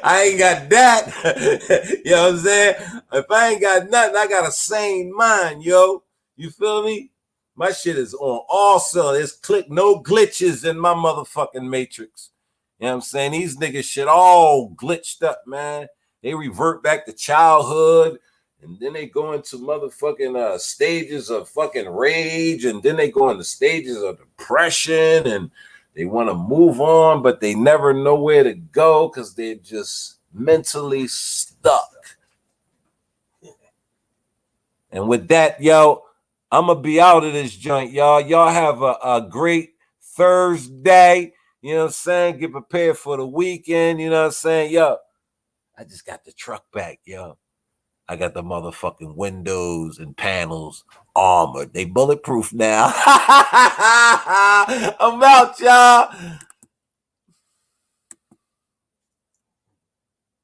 I ain't got that. You know what I'm saying? If I ain't got nothing, I got a sane mind, yo. You feel me? My shit is on all cylinders. No glitches in my motherfucking matrix. You know what I'm saying? These niggas shit all glitched up, man. They revert back to childhood. And then they go into motherfucking stages of fucking rage. And then they go into stages of depression. And they want to move on, but they never know where to go because they're just mentally stuck. And with that, yo, I'm going to be out of this joint, y'all. Y'all have a great Thursday. You know what I'm saying? Get prepared for the weekend. You know what I'm saying? Yo, I just got the truck back, yo. I got the motherfucking windows and panels armored. They bulletproof now. I'm out, y'all.